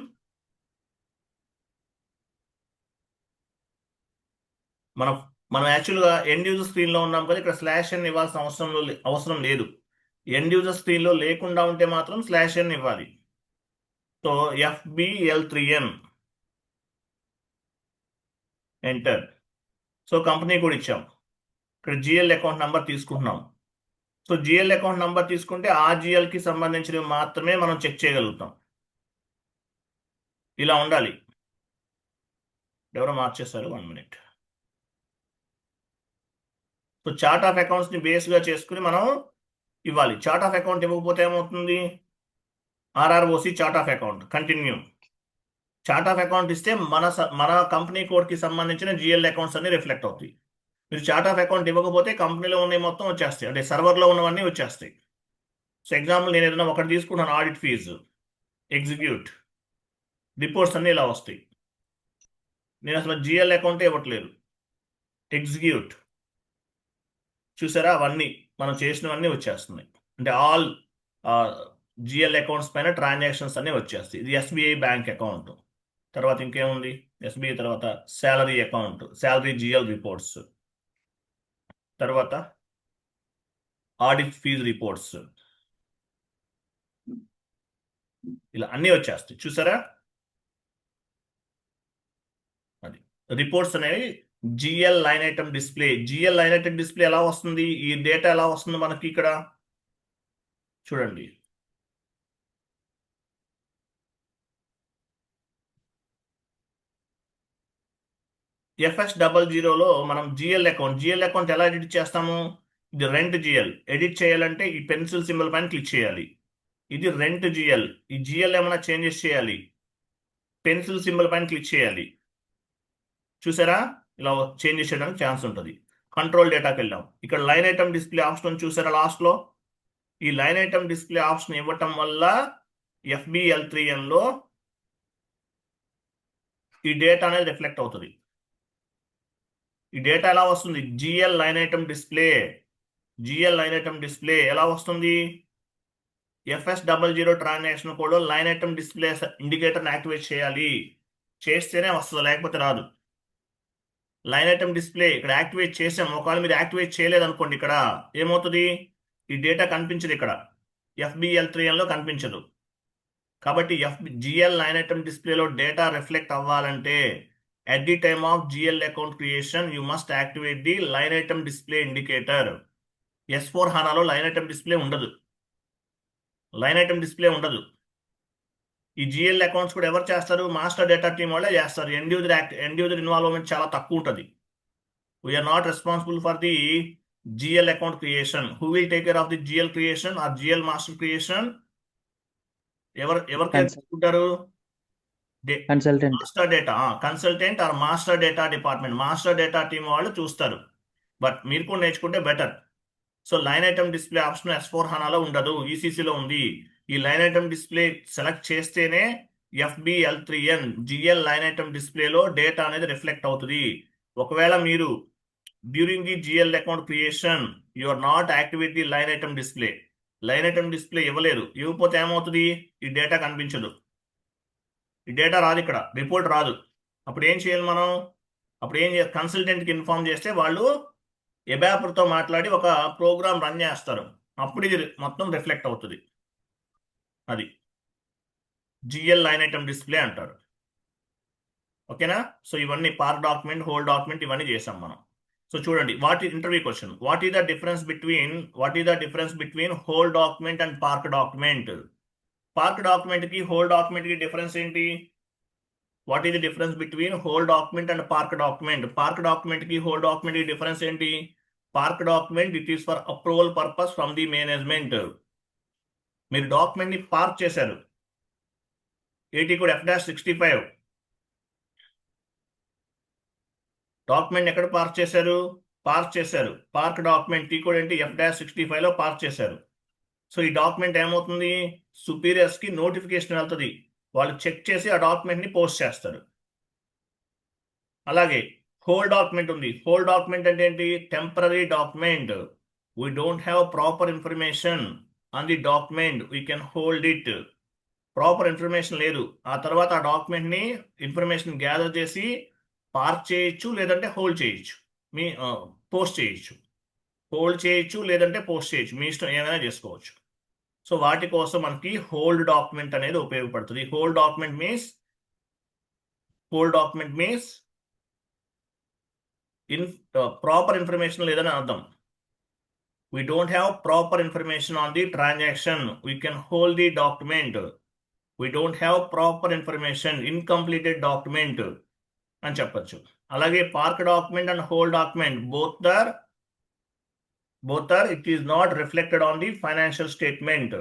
మనం యాక్చువల్గా ఎండ్ యూజర్ స్క్రీన్లో ఉన్నాం కదా, ఇక్కడ /n ఇవ్వాల్సిన అవసరం లేదు. ఎండ్ యూజర్ స్క్రీన్లో లేకుండా ఉంటే మాత్రం /n ఇవ్వాలి. So FBL3N enter. So company కూడా ఇచ్చాం. ఇక్కడ GL అకౌంట్ నెంబర్ తీసుకుంటున్నాం. సో GL అకౌంట్ నెంబర్ తీసుకుంటే ఆ GLకి సంబంధించినవి మాత్రమే మనం చెక్ చేయగలుగుతాం. ఇలా ఉండాలి. ఎవరో మార్చేస్తారు, 1 మినిట్. సో చార్ట్ ఆఫ్ అకౌంట్స్ని బేస్గా చేసుకుని మనం ఇవ్వాలి. చార్ట్ ఆఫ్ అకౌంట్ ఇవ్వకపోతే ఏమవుతుంది? RROC chart of account continue. Chart of account ఇస్తే మన కంపెనీ కోడ్కి సంబంధించిన జిఎల్ అకౌంట్స్ అన్ని రిఫ్లెక్ట్ అవుతాయి. మీరు చార్ట్ ఆఫ్ అకౌంట్ ఇవ్వకపోతే కంపెనీలో ఉన్నవి మొత్తం వచ్చేస్తాయి, అంటే సర్వర్లో ఉన్నవన్నీ వచ్చేస్తాయి. సో ఎగ్జాంపుల్ నేను ఏదైనా ఒకటి తీసుకుంటాను, ఆడిట్ ఫీజు, ఎగ్జిక్యూట్, రిపోర్ట్స్ అన్నీ ఇలా వస్తాయి. నేను అసలు జిఎల్ అకౌంటే ఇవ్వట్లేదు, ఎగ్జిక్యూట్, చూసారా అవన్నీ మనం చేసినవన్నీ వచ్చేస్తున్నాయి. అంటే ఆల్ జిఎల్ అకౌంట్స్ పైన ట్రాన్సాక్షన్స్ అన్నీ వచ్చేస్తాయి. ఇది ఎస్బీఐ బ్యాంక్ అకౌంట్. తర్వాత ఇంకేముంది, ఎస్బీఐ తర్వాత salary account, salary GL reports, తర్వాత ఆడిట్ ఫీజు రిపోర్ట్స్, ఇలా అన్నీ వచ్చేస్తాయి. చూసారా, అది రిపోర్ట్స్ అనేవి GL line item display. GL line item display ఎలా వస్తుంది, ఈ డేటా ఎలా వస్తుంది మనకి ఇక్కడ చూడండి. FS00లో మనం జిఎల్ అకౌంట్ ఎలా ఎడిట్ చేస్తాము, ఇది రెంట్ జిఎల్. ఎడిట్ చేయాలంటే ఈ పెన్సిల్ సింబల్ పైన క్లిక్ చేయాలి. ఇది రెంట్ జిఎల్. ఈ జిఎల్ ఏమైనా చేంజెస్ చేయాలి, పెన్సిల్ సింబల్ పైన క్లిక్ చేయాలి. చూసారా, ఇలా చేంజెస్ చేయడానికి ఛాన్స్ ఉంటుంది. కంట్రోల్ డేటాకి వెళ్ళాం, ఇక్కడ లైన్ ఐటమ్ డిస్ప్లే ఆప్షన్ చూసారా లాస్ట్లో. ఈ లైన్ ఐటమ్ డిస్ప్లే ఆప్షన్ ఇవ్వటం వల్ల FBL3Nలో ఈ డేటా అనేది రిఫ్లెక్ట్ అవుతుంది. ఈ డేటా ఎలా వస్తుంది, జిఎల్ లైన్ ఐటమ్ డిస్ప్లే ఎలా వస్తుంది, FS00 transaction code line item display ఇండికేటర్ని యాక్టివేట్ చేయాలి, చేస్తేనే వస్తుంది, లేకపోతే రాదు. లైన్ ఐటమ్ డిస్ప్లే ఇక్కడ యాక్టివేట్ చేసాం, ఒకవేళ మీరు యాక్టివేట్ చేయలేదు అనుకోండి, ఇక్కడ ఏమవుతుంది, ఈ డేటా కనిపించదు, ఇక్కడ FBL3Nలో కనిపించదు. కాబట్టి జిఎల్ లైన్ ఐటమ్ డిస్ప్లేలో డేటా రిఫ్లెక్ట్ అవ్వాలంటే at the time of GL account creation you must activate the line item display indicator. S/4HANAలో లైన్ ఐటమ్ డిస్ప్లే ఉండదు. ఈ జిఎల్ అకౌంట్స్ కూడా ఎవరు చేస్తారు, మాస్టర్ డేటా టీమ్ వాళ్ళే చేస్తారు. ఎండ్ యూజర్ ఇన్వాల్వ్మెంట్ చాలా తక్కువ ఉంటుంది. We're not responsible for the GL account creation. Who will take care of the GL creation or GL master creation? ఎవరు చేసుకుంటారు, consultant or master data department, master data team వాళ్ళు చూస్తారు. But మీరు కూడా నేర్చుకుంటే better. So line item display option S/4HANAలో ఉండదు, ECCలో ఉంది. ఈ లైన్ ఐటమ్ డిస్ప్లే సెలెక్ట్ చేస్తేనే FBL3N జిఎల్ లైన్ ఐటమ్ డిస్ప్లేలో డేటా అనేది రిఫ్లెక్ట్ అవుతుంది. ఒకవేళ మీరు during the GL account creation you are not activate the line item display ఇవ్వలేదు, ఇవ్వకపోతే ఏమవుతుంది, ఈ డేటా కనిపించదు, ఈ డేటా రాదు, ఇక్కడ రిపోర్ట్ రాదు. అప్పుడు ఏం చేయాలి మనం, కన్సల్టెంట్కి ఇన్ఫార్మ్ చేస్తే వాళ్ళు ఎబాప్తో మాట్లాడి ఒక ప్రోగ్రామ్ రన్ చేస్తారు, అప్పుడు ఇది మొత్తం రిఫ్లెక్ట్ అవుతుంది. అది జిఎల్ లైన్ ఐటమ్ డిస్ప్లే అంటారు. ఓకేనా, సో ఇవన్నీ పార్క్ డాక్యుమెంట్, హోల్ డాక్యుమెంట్ ఇవన్నీ చేసాం మనం. సో చూడండి, interview question, what is the difference between whole document and park document? Park document కి హోల్ డాక్యుమెంట్ కి డిఫరెన్స్ ఏంటి? What is the difference between whole document and park document? Park document కి whole document కి difference ఏంటి? Park document it is for approval purpose from the management. మీరు document ని park చేశారు, 80 కూడా F-65 డాక్యుమెంట్ ఎక్కడ పార్క్ చేశారు? పార్క్ డాక్యుమెంట్ టీ కూడా ఏంటి, F-65లో పార్క్ చేశారు. సో ఈ డాక్యుమెంట్ ఏమవుతుంది, సుపీరియర్స్ కి నోటిఫికేషన్ వెళ్తుంది, వాళ్ళు చెక్ చేసి ఆ డాక్యుమెంట్ ని పోస్ట్ చేస్తారు. అలాగే హోల్ డాక్యుమెంట్ ఉంది. హోల్ డాక్యుమెంట్ అంటే ఏంటి, temporary document. We don't have proper information on the document, we can hold it. Proper information లేదు, ఆ తర్వాత ఆ డాక్యుమెంట్ ని ఇన్ఫర్మేషన్ గ్యాదర్ చేసి పార్క్ చేయొచ్చు, లేదంటే హోల్డ్ చేయొచ్చు, పోస్ట్ చేయొచ్చు. హోల్డ్ చేయొచ్చు లేదంటే పోస్ట్ చేయొచ్చు, మీ ఇష్టం, ఏమైనా చేసుకోవచ్చు. సో వాటి కోసం మనకి హోల్డ్ డాక్యుమెంట్ అనేది ఉపయోగపడుతుంది. Hold document means proper information లేదని అర్థం. We don't have proper information on the transaction, we can hold the document. We don't have proper information, incompleted document అని చెప్పచ్చు. అలాగే park document and hold document both are it is not reflected on the financial statement.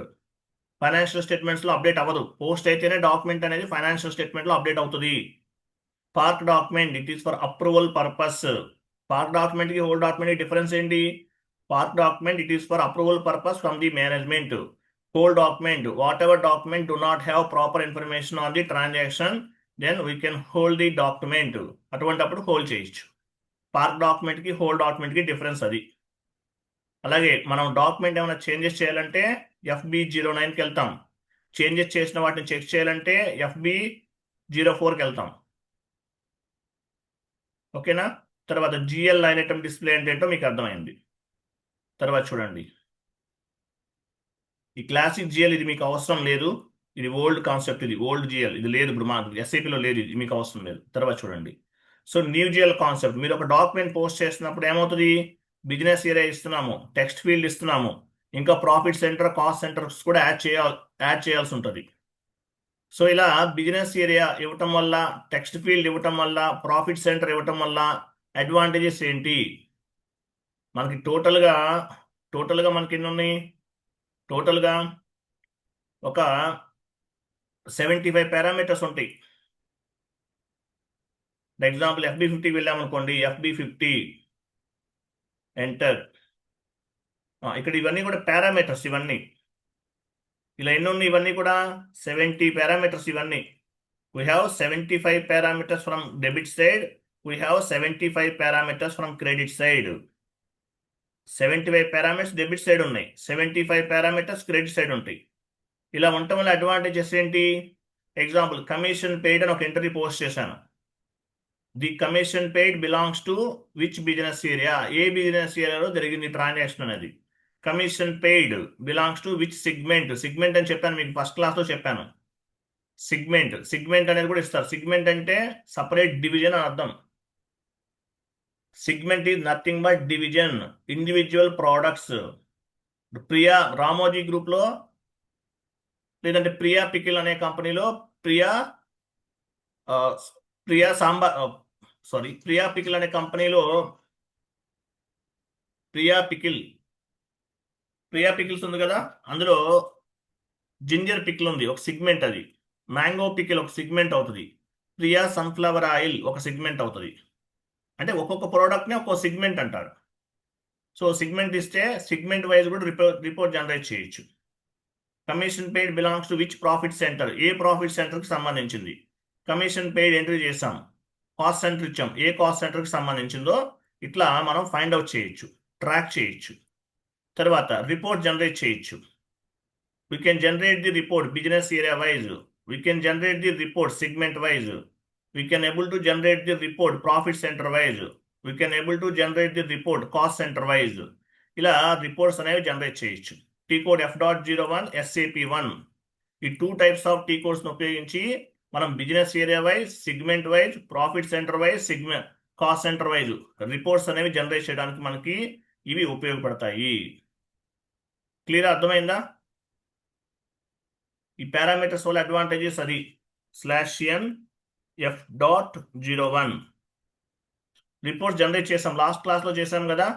Financial స్టేట్మెంట్స్లో update అవ్వదు. Post అయితేనే document అనేది financial స్టేట్మెంట్లో update అవుతుంది. Park document it is for approval purpose. Park డాక్యుమెంట్కి హోల్ డాక్యుమెంట్కి డిఫరెన్స్ ఏంటి? Park document it is for approval purpose from the management. Whole document whatever document do not have proper information on the transaction then we can hold the document. అటువంటిప్పుడు hold చేయొచ్చు. Park డాక్యుమెంట్కి whole డాక్యుమెంట్కి difference అది. అలాగే మనం document ఏమైనా changes చేయాలంటే FB09కి వెళ్తాం. చేంజెస్ చేసిన వాటిని చెక్ చేయాలంటే FB04కి వెళ్తాం. ఓకేనా? తర్వాత GL లైన్ ఐటమ్ డిస్ప్లే అంటే ఏంటో మీకు అర్థమైంది. తర్వాత చూడండి, ఈ క్లాసిక్ GL ఇది మీకు అవసరం లేదు. ఇది ఓల్డ్ కాన్సెప్ట్, ఇది ఓల్డ్ GL, ఇది లేదు ఇప్పుడు మనకు SAPలో లేదు, ఇది మీకు అవసరం లేదు. తర్వాత చూడండి, సో న్యూ GL కాన్సెప్ట్. మీరు ఒక డాక్యుమెంట్ పోస్ట్ చేస్తున్నప్పుడు ఏమవుతుంది? బిజినెస్ ఏరియా ఇస్తున్నాము, టెక్స్ట్ ఫీల్డ్ ఇస్తున్నాము, ఇంకా ప్రాఫిట్ సెంటర్, కాస్ట్ సెంటర్స్ కూడా యాడ్ చేయాల్సి ఉంటుంది. సో ఇలా బిజినెస్ ఏరియా ఇవ్వటం వల్ల, టెక్స్ట్ ఫీల్డ్ ఇవ్వటం వల్ల, ప్రాఫిట్ సెంటర్ ఇవ్వటం వల్ల అడ్వాంటేజెస్ ఏంటి? మనకి టోటల్గా మనకి ఎన్ని ఉన్నాయి? టోటల్గా ఒక 75 పారామీటర్స్ ఉంటాయి. ఎగ్జాంపుల్ FB50 వెళ్ళామనుకోండి, FB50 ఎంటర్. ఇక్కడ ఇవన్నీ కూడా పారామీటర్స్. ఇవన్నీ ఇలా ఎన్ని ఉన్నాయి? ఇవన్నీ కూడా 70 పారామీటర్స్. ఇవన్నీ we have 75 parameters from debit side, we have 75 parameters from credit side. 75 parameters debit side ఉన్నాయి, 75 పారామీటర్స్ క్రెడిట్ సైడ్ ఉంటాయి. ఇలా ఉండటం వల్ల అడ్వాంటేజెస్ ఏంటి? ఎగ్జాంపుల్ కమిషన్ పెయిడ్ అని ఒక ఎంట్రీ పోస్ట్ చేశాను. The commission paid belongs to which business area? A business ఏరియాలో జరిగింది ట్రాన్సాక్షన్ అనేది. Commission paid belongs to which segment? Segment అని చెప్పాను మీకు, ఫస్ట్ క్లాస్లో చెప్పాను. సిగ్మెంట్ అనేది కూడా ఇస్తారు. సిగ్మెంట్ అంటే సపరేట్ డివిజన్ అని అర్థం. Segment is nothing but division, individual products. Priya Ramoji గ్రూప్లో, లేదంటే ప్రియా పికిల్ అనే కంపెనీలో ప్రియా పికిల్ అనే కంపెనీలో ప్రియా పికిల్స్ ఉంది కదా, అందులో జింజర్ పికిల్ ఉంది, ఒక సిగ్మెంట్. అది మ్యాంగో పికిల్ ఒక సిగ్మెంట్ అవుతుంది. ప్రియా సన్ఫ్లవర్ ఆయిల్ ఒక సిగ్మెంట్ అవుతుంది. అంటే ఒక్కొక్క ప్రోడక్ట్ని ఒక్కొక్క సిగ్మెంట్ అంటారు. సో సిగ్మెంట్ ఇస్తే సిగ్మెంట్ వైజ్ కూడా రిపోర్ట్ జనరేట్ చేయొచ్చు. Commission paid belongs to which profit centre? A profit సెంటర్కి సంబంధించింది. కమిషన్ పెయిడ్ ఎంట్రీ చేస్తాం, కాస్ట్ సెంటర్ ఇచ్చాం, ఏ కాస్ట్ సెంటర్కి సంబంధించిందో ఇట్లా మనం ఫైండ్ అవుట్ చేయొచ్చు, ట్రాక్ చేయొచ్చు. తర్వాత రిపోర్ట్ జనరేట్ చేయొచ్చు. We can generate the report business area wise, we can generate the report segment wise, we can able to generate the report profit centre wise, we can able to generate the report cost centre wise. ఇలా reports అనేవి generate చేయొచ్చు. T code F.01 SAP1. ఈ 2 types of tea కోడ్స్ని ఉపయోగించి మనం business area wise, segment wise, profit centre wise, cost centre wise reports అనేవి generate చేయడానికి మనకి ఇవి ఉపయోగపడతాయి. క్లియర్? అర్థమైందా? ఈ పారామీటర్స్ వల్ల అడ్వాంటేజెస్ అది. /n F.01 రిపోర్ట్స్ జనరేట్ చేసాం, లాస్ట్ క్లాస్లో చేసాం కదా.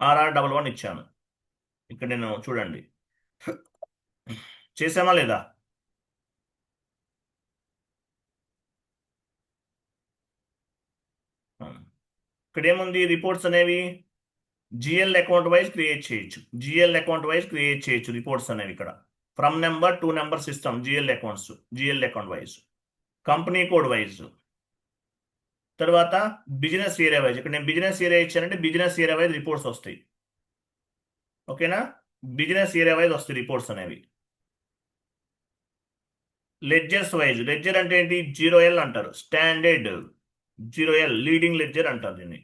RR11 ఇచ్చాను ఇక్కడ. నేను చూడండి చేసామా లేదా? ఇక్కడ ఏముంది? రిపోర్ట్స్ అనేవి GL అకౌంట్ వైజ్ క్రియేట్ చేయొచ్చు. రిపోర్ట్స్ అనేవి ఇక్కడ from number to number system. GL account wise, company code wise. తర్వాత బిజినెస్ ఏరియా వైజ్. ఇక్కడ నేను బిజినెస్ ఏరియా ఇచ్చానంటే బిజినెస్ ఏరియా వైజ్ రిపోర్ట్స్ వస్తాయి. ఓకేనా? బిజినెస్ ఏరియా వైజ్ వస్తాయి రిపోర్ట్స్ అనేవి. Ledgers wise. లెడ్జర్ అంటే ఏంటి? 0L అంటారు, స్టాండర్డ్ 0L, లీడింగ్ లెడ్జర్ అంటారు దీన్ని.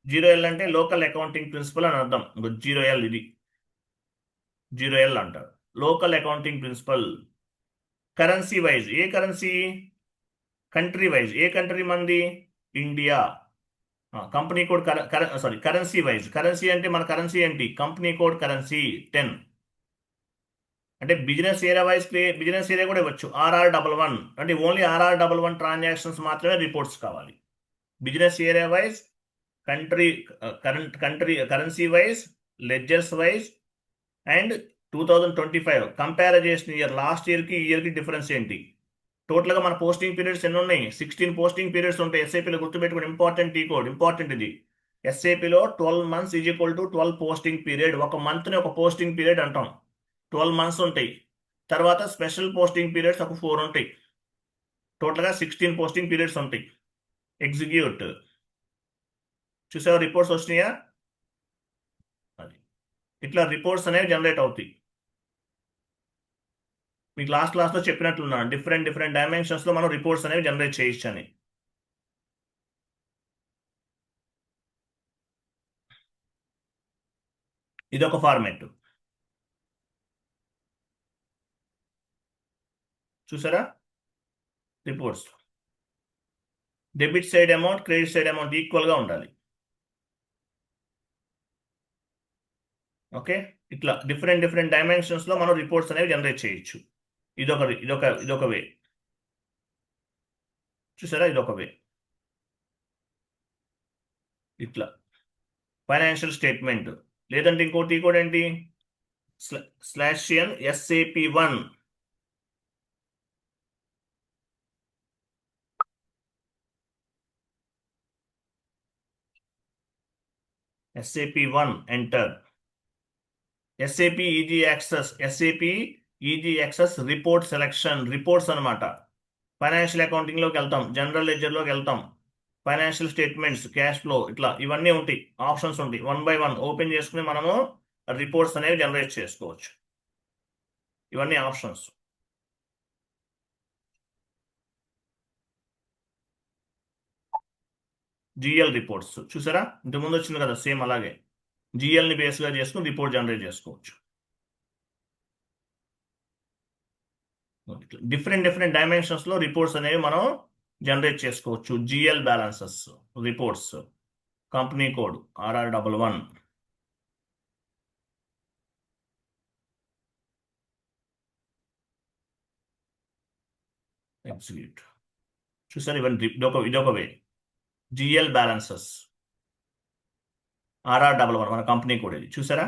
0L అంటే లోకల్ అకౌంటింగ్ ప్రిన్సిపల్ అని అర్థం. 0L ఇది 0L అంటారు, local accounting principle. Currency wise. ఏ కరెన్సీ? Country wise. ఏ కంట్రీ మంది? India. Company code currency wise. Currency అంటే మన కరెన్సీ ఏంటి? Company code currency 10. అంటే business area wise business area కూడా ఇవ్వచ్చు. RR11 అంటే ఓన్లీ RR11 ట్రాన్సాక్షన్స్ మాత్రమే రిపోర్ట్స్ కావాలి. Business area wise currency wise, ledgers wise and 2025 compare చేసిన ఇయర్, లాస్ట్ ఇయర్కి ఈ ఇయర్కి డిఫరెన్స్ ఏంటి. టోటల్గా మన పోస్టింగ్ పీరియడ్స్ ఎన్ని ఉన్నాయి? 16 పోస్టింగ్ పీరియడ్స్ ఉంటాయి ఎస్ఐపిలో. గుర్తుపెట్టుకుని ఇంపార్టెంట్ ఈ కోడ్, ఇంపార్టెంట్ ఇది. ఎస్ఐపిలో 12 months is equal to 12 posting period. ఒక మంత్ని ఒక పోస్టింగ్ పీరియడ్ అంటాం. 12 months ఉంటాయి. తర్వాత స్పెషల్ పోస్టింగ్ పీరియడ్స్ ఒక 4 ఉంటాయి. టోటల్గా 16 పోస్టింగ్ పీరియడ్స్ ఉంటాయి. ఎగ్జిక్యూట్. చూసావా రిపోర్ట్స్ వచ్చినాయా? అది ఇట్లా రిపోర్ట్స్ అనేవి జనరేట్ అవుతాయి. మీకు లాస్ట్ క్లాస్లో చెప్పినట్లున్నాను, డిఫరెంట్ డైమెన్షన్స్లో మనం రిపోర్ట్స్ అనేవి జనరేట్ చేయొచ్చు అని. ఇదొక ఫార్మాట్ చూసారా. Reports debit side amount, credit side amount ఈక్వల్గా ఉండాలి. ఓకే, ఇట్లా డిఫరెంట్ డైమెన్షన్స్లో మనం రిపోర్ట్స్ అనేవి జనరేట్ చేయొచ్చు. ఇదొక వే. చూసారా, ఇదొక వే. ఇట్లా ఫైనాన్షియల్ స్టేట్మెంట్, లేదంటే ఇంకోటి కూడా ఏంటి, /n SAP1. SAP1 enter. SAP easy access report selection, reports అనమాట. ఫైనాన్షియల్ అకౌంటింగ్లోకి వెళ్తాం, జనరల్ లెడ్జర్లోకి వెళ్తాం, ఫైనాన్షియల్ స్టేట్మెంట్స్, క్యాష్ ఫ్లో, ఇట్లా ఇవన్నీ ఉంటాయి, ఆప్షన్స్ ఉంటాయి. 1 by 1 ఓపెన్ చేసుకుని మనము రిపోర్ట్స్ అనేవి జనరేట్ చేసుకోవచ్చు. ఇవన్నీ ఆప్షన్స్. జిఎల్ రిపోర్ట్స్ చూసారా, ఇంతకుముందు వచ్చింది కదా, సేమ్ అలాగే జిఎల్ని బేస్గా చేసుకుని రిపోర్ట్ జనరేట్ చేసుకోవచ్చు. డిఫరెంట్ డైమెన్షన్స్లో రిపోర్ట్స్ అనేవి మనం జనరేట్ చేసుకోవచ్చు. GL balances reports, company code RR11. Execute. చూసారు, ఇవన్నీ ఇదొక వే. జిఎల్ బ్యాలెన్సెస్ RR11 మన కంపెనీ కోడ్ ఇది. చూసారా,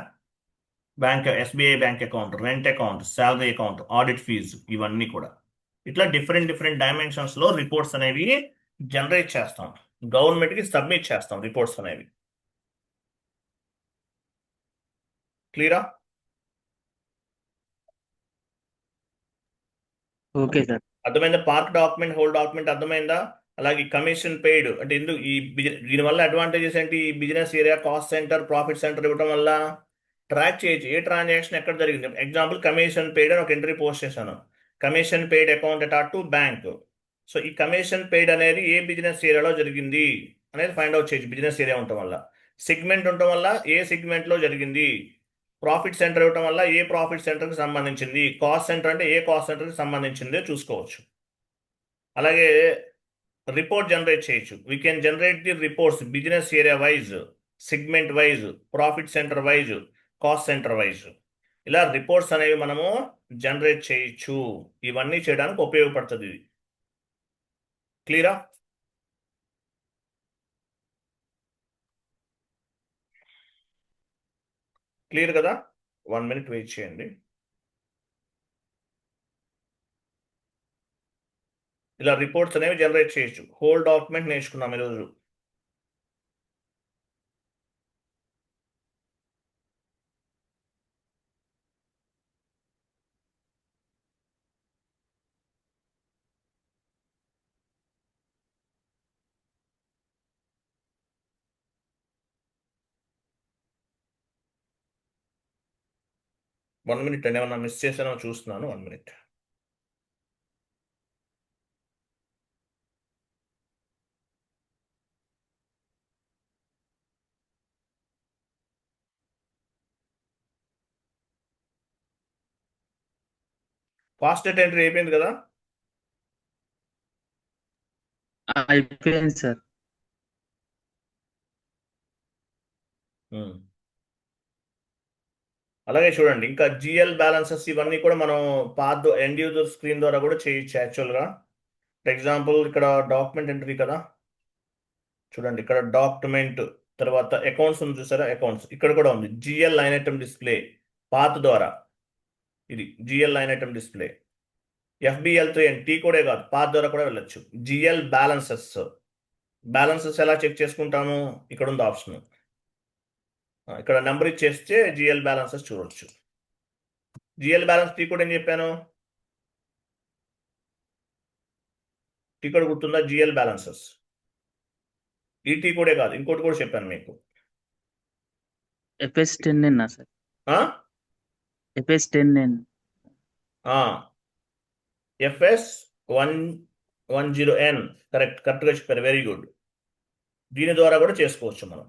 bank, SBI bank account, rent account, salary account, audit fee, ఇవన్నీ కూడా ఇట్లా డిఫరెంట్ డైమెన్షన్స్లో రిపోర్ట్స్ అనేవి జనరేట్ చేస్తాం, గవర్నమెంట్కి సబ్మిట్ చేస్తాం రిపోర్ట్స్ అనేవి. క్లియరా? Okay sir. అర్థమైందా? పార్క్ డాక్యుమెంట్, హోల్ డాక్యుమెంట్ అర్థమైందా? అలాగే కమిషన్ పెయిడ్ అంటే ఎందుకు, దీనివల్ల అడ్వాంటేజెస్ ఏంటి? Business area, cost center, profit center ఇవ్వడం వల్ల ట్రాక్ చేయొచ్చు ఏ ట్రాన్సాక్షన్ ఎక్కడ జరిగింది. ఎగ్జాంపుల్, కమిషన్ పెయిడ్ అని ఒక ఎంట్రీ పోస్ట్ చేశాను, commission paid account to bank. So ఈ కమిషన్ పెయిడ్ అనేది ఏ బిజినెస్ ఏరియాలో జరిగింది అనేది ఫైండ్ అవుట్ చేయొచ్చు బిజినెస్ ఏరియా ఉండటం వల్ల. సెగ్మెంట్ ఉండటం వల్ల ఏ సెగ్మెంట్లో జరిగింది, ప్రాఫిట్ సెంటర్ ఇవ్వటం వల్ల ఏ ప్రాఫిట్ సెంటర్కి సంబంధించింది, కాస్ట్ సెంటర్ అంటే ఏ కాస్ట్ సెంటర్కి సంబంధించింది చూసుకోవచ్చు. అలాగే రిపోర్ట్ జనరేట్ చేయొచ్చు. We can generate the reports business area wise, segment wise, profit centre wise, cost centre wise. ఇలా రిపోర్ట్స్ అనేవి మనము జనరేట్ చేయొచ్చు. ఇవన్నీ చేయడానికి ఉపయోగపడుతుంది ఇది. క్లియరా? క్లియర్ కదా? 1 minute వెయిట్ చేయండి. ఇలా రిపోర్ట్స్ అనేవి జనరేట్ చేయొచ్చు. హోల్ డాక్యుమెంట్ నేర్చుకున్నాం ఈరోజు. వన్ మినిట్ అండి, ఏమన్నా మిస్ చేసానో చూస్తున్నాను. 1 minute. కాస్ట్ డేట్ ఎంట్రీ అయిపోయింది కదా? అయిపోయింది సార్. అలాగే చూడండి, ఇంకా జిఎల్ బ్యాలెన్సెస్ ఇవన్నీ కూడా మనం పాత్ ఎండ్ యూజర్ స్క్రీన్ ద్వారా కూడా చేయొచ్చు యాక్చువల్గా. ఫర్ ఎగ్జాంపుల్ ఇక్కడ డాక్యుమెంట్ ఎంట్రీ కదా, చూడండి ఇక్కడ డాక్యుమెంట్ తర్వాత అకౌంట్స్ ఉంది చూసారా, అకౌంట్స్ ఇక్కడ కూడా ఉంది. GL line item display path ద్వారా, ఇది GL line item display. FBL3 and T కోడే కాదు, పాత్ ద్వారా కూడా వెళ్ళొచ్చు. జిఎల్ బ్యాలెన్సెస్, బ్యాలెన్సెస్ ఎలా చెక్ చేసుకుంటాము, ఇక్కడ ఉంది ఆప్షన్. ఇక్కడ నెంబర్ ఇచ్చేస్తే జిఎల్ బ్యాలెన్సెస్ చూడొచ్చు. జిఎల్ బ్యాలెన్స్ టీ కోడ్ ఏం చెప్పాను, టీ కోడ్ గుర్తుందా, జిఎల్ బ్యాలెన్సెస్. ఈ టీ కోడే కాదు, ఇంకోటి కూడా చెప్పాను మీకు. FS10N సార్, ఆ? FS10N. FS110N, కరెక్ట్గా చెప్పారు, వెరీ గుడ్. దీని ద్వారా కూడా చేసుకోవచ్చు మనం.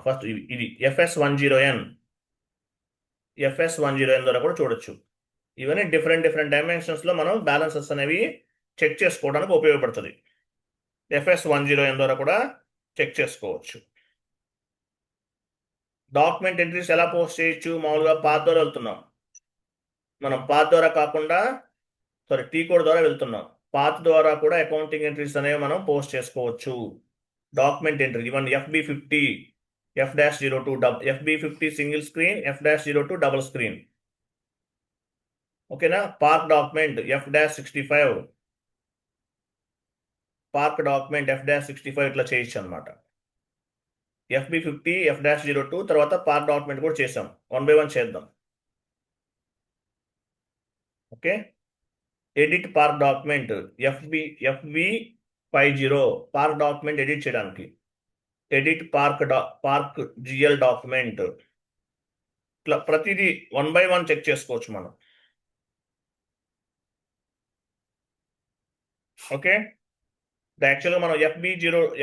ఫస్ట్ ఇది FS10N, FS10N ద్వారా కూడా చూడొచ్చు. ఇవన్నీ డిఫరెంట్ డైమెన్షన్స్లో మనం బ్యాలెన్సెస్ అనేవి చెక్ చేసుకోవడానికి ఉపయోగపడుతుంది. FS10N ద్వారా కూడా చెక్ చేసుకోవచ్చు. డాక్యుమెంట్ ఎంట్రీస్ ఎలా పోస్ట్ చేయొచ్చు, మామూలుగా పాత్ ద్వారా వెళ్తున్నాం మనం, పాత్ ద్వారా కాకుండా టీ కోడ్ ద్వారా వెళ్తున్నాం. పాత్ ద్వారా కూడా అకౌంటింగ్ ఎంట్రీస్ అనేవి మనం పోస్ట్ చేసుకోవచ్చు. డాక్యుమెంట్ ఎంట్రీ ఇవన్నీ FB50 F-02 FB50 single screen, F-02 double screen. ఓకేనా. Park document F-65, park document F-65 ఇట్లా చేయొచ్చు అనమాట. FB50 F-02 తర్వాత పార్క్ డాక్యుమెంట్ కూడా చేసాం. 1 by 1 చేద్దాం. Okay. Edit park document FB50 park document edit చేయడానికి. Edit park GL document. ఇట్లా ప్రతిదీ 1 by 1 చెక్ చేసుకోవచ్చు మనం. ఓకే. యాక్చువల్గా మనం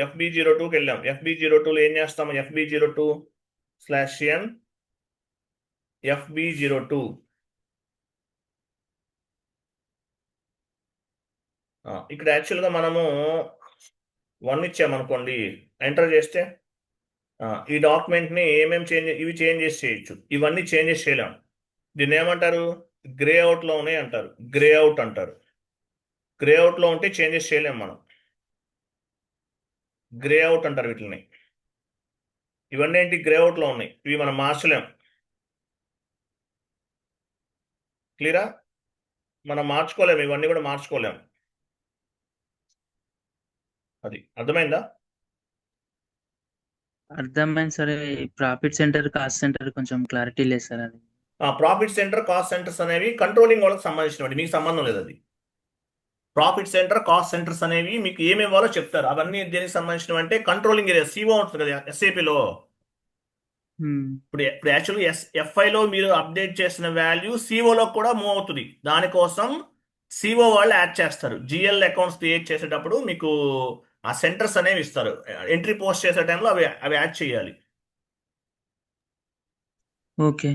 FB02కి వెళ్ళాం. FB02లో ఏం చేస్తాము, FB02/N FB02. ఇక్కడ యాక్చువల్గా మనము 1 ఇచ్చామనుకోండి, ఎంటర్ చేస్తే ఈ డాక్యుమెంట్ని ఇవి చేంజెస్ చేయొచ్చు. ఇవన్నీ చేంజెస్ చేయలేం. దీన్ని ఏమంటారు, గ్రే అవుట్లో ఉన్నాయి అంటారు, గ్రే అవుట్ అంటారు. గ్రే అవుట్లో ఉంటే చేంజెస్ చేయలేం మనం, గ్రే అవుట్ అంటారు వీటిని. ఇవన్నీ ఏంటి, గ్రే అవుట్లో ఉన్నాయి, ఇవి మనం మార్చలేం. క్లియరా, మనం మార్చుకోలేము, ఇవన్నీ కూడా మార్చుకోలేం. అది అర్థమైందా? అర్థమైంది sir. Profit centre, cost centre కొంచెం క్లారిటీ లేదు సార్ అది. ప్రాఫిట్ సెంటర్, కాస్ట్ సెంటర్స్ అనేవి కంట్రోలింగ్ వాళ్ళకి సంబంధించినవి, మీకు సంబంధం లేదు అది. ప్రాఫిట్ సెంటర్, కాస్ట్ సెంటర్స్ అనేవి మీకు ఏమి ఇవ్వాలో చెప్తారు. అవన్నీ దేనికి సంబంధించినవి అంటే కంట్రోలింగ్ ఏరియా, సిఓ ఉంటుంది కదా SAPలో. ఇప్పుడు యాక్చువల్గా FIలో మీరు అప్డేట్ చేసిన వాల్యూ సిఓలో కూడా మూవ్ అవుతుంది. దానికోసం సిఓ వాళ్ళు యాడ్ చేస్తారు. జిఎల్ అకౌంట్స్ క్రియేట్ చేసేటప్పుడు మీకు ఆ సెంటర్స్ అనేవి ఇస్తారు. ఎంట్రీ పోస్ట్ చేసే టైంలో అవి యాడ్ చేయాలి. Okay.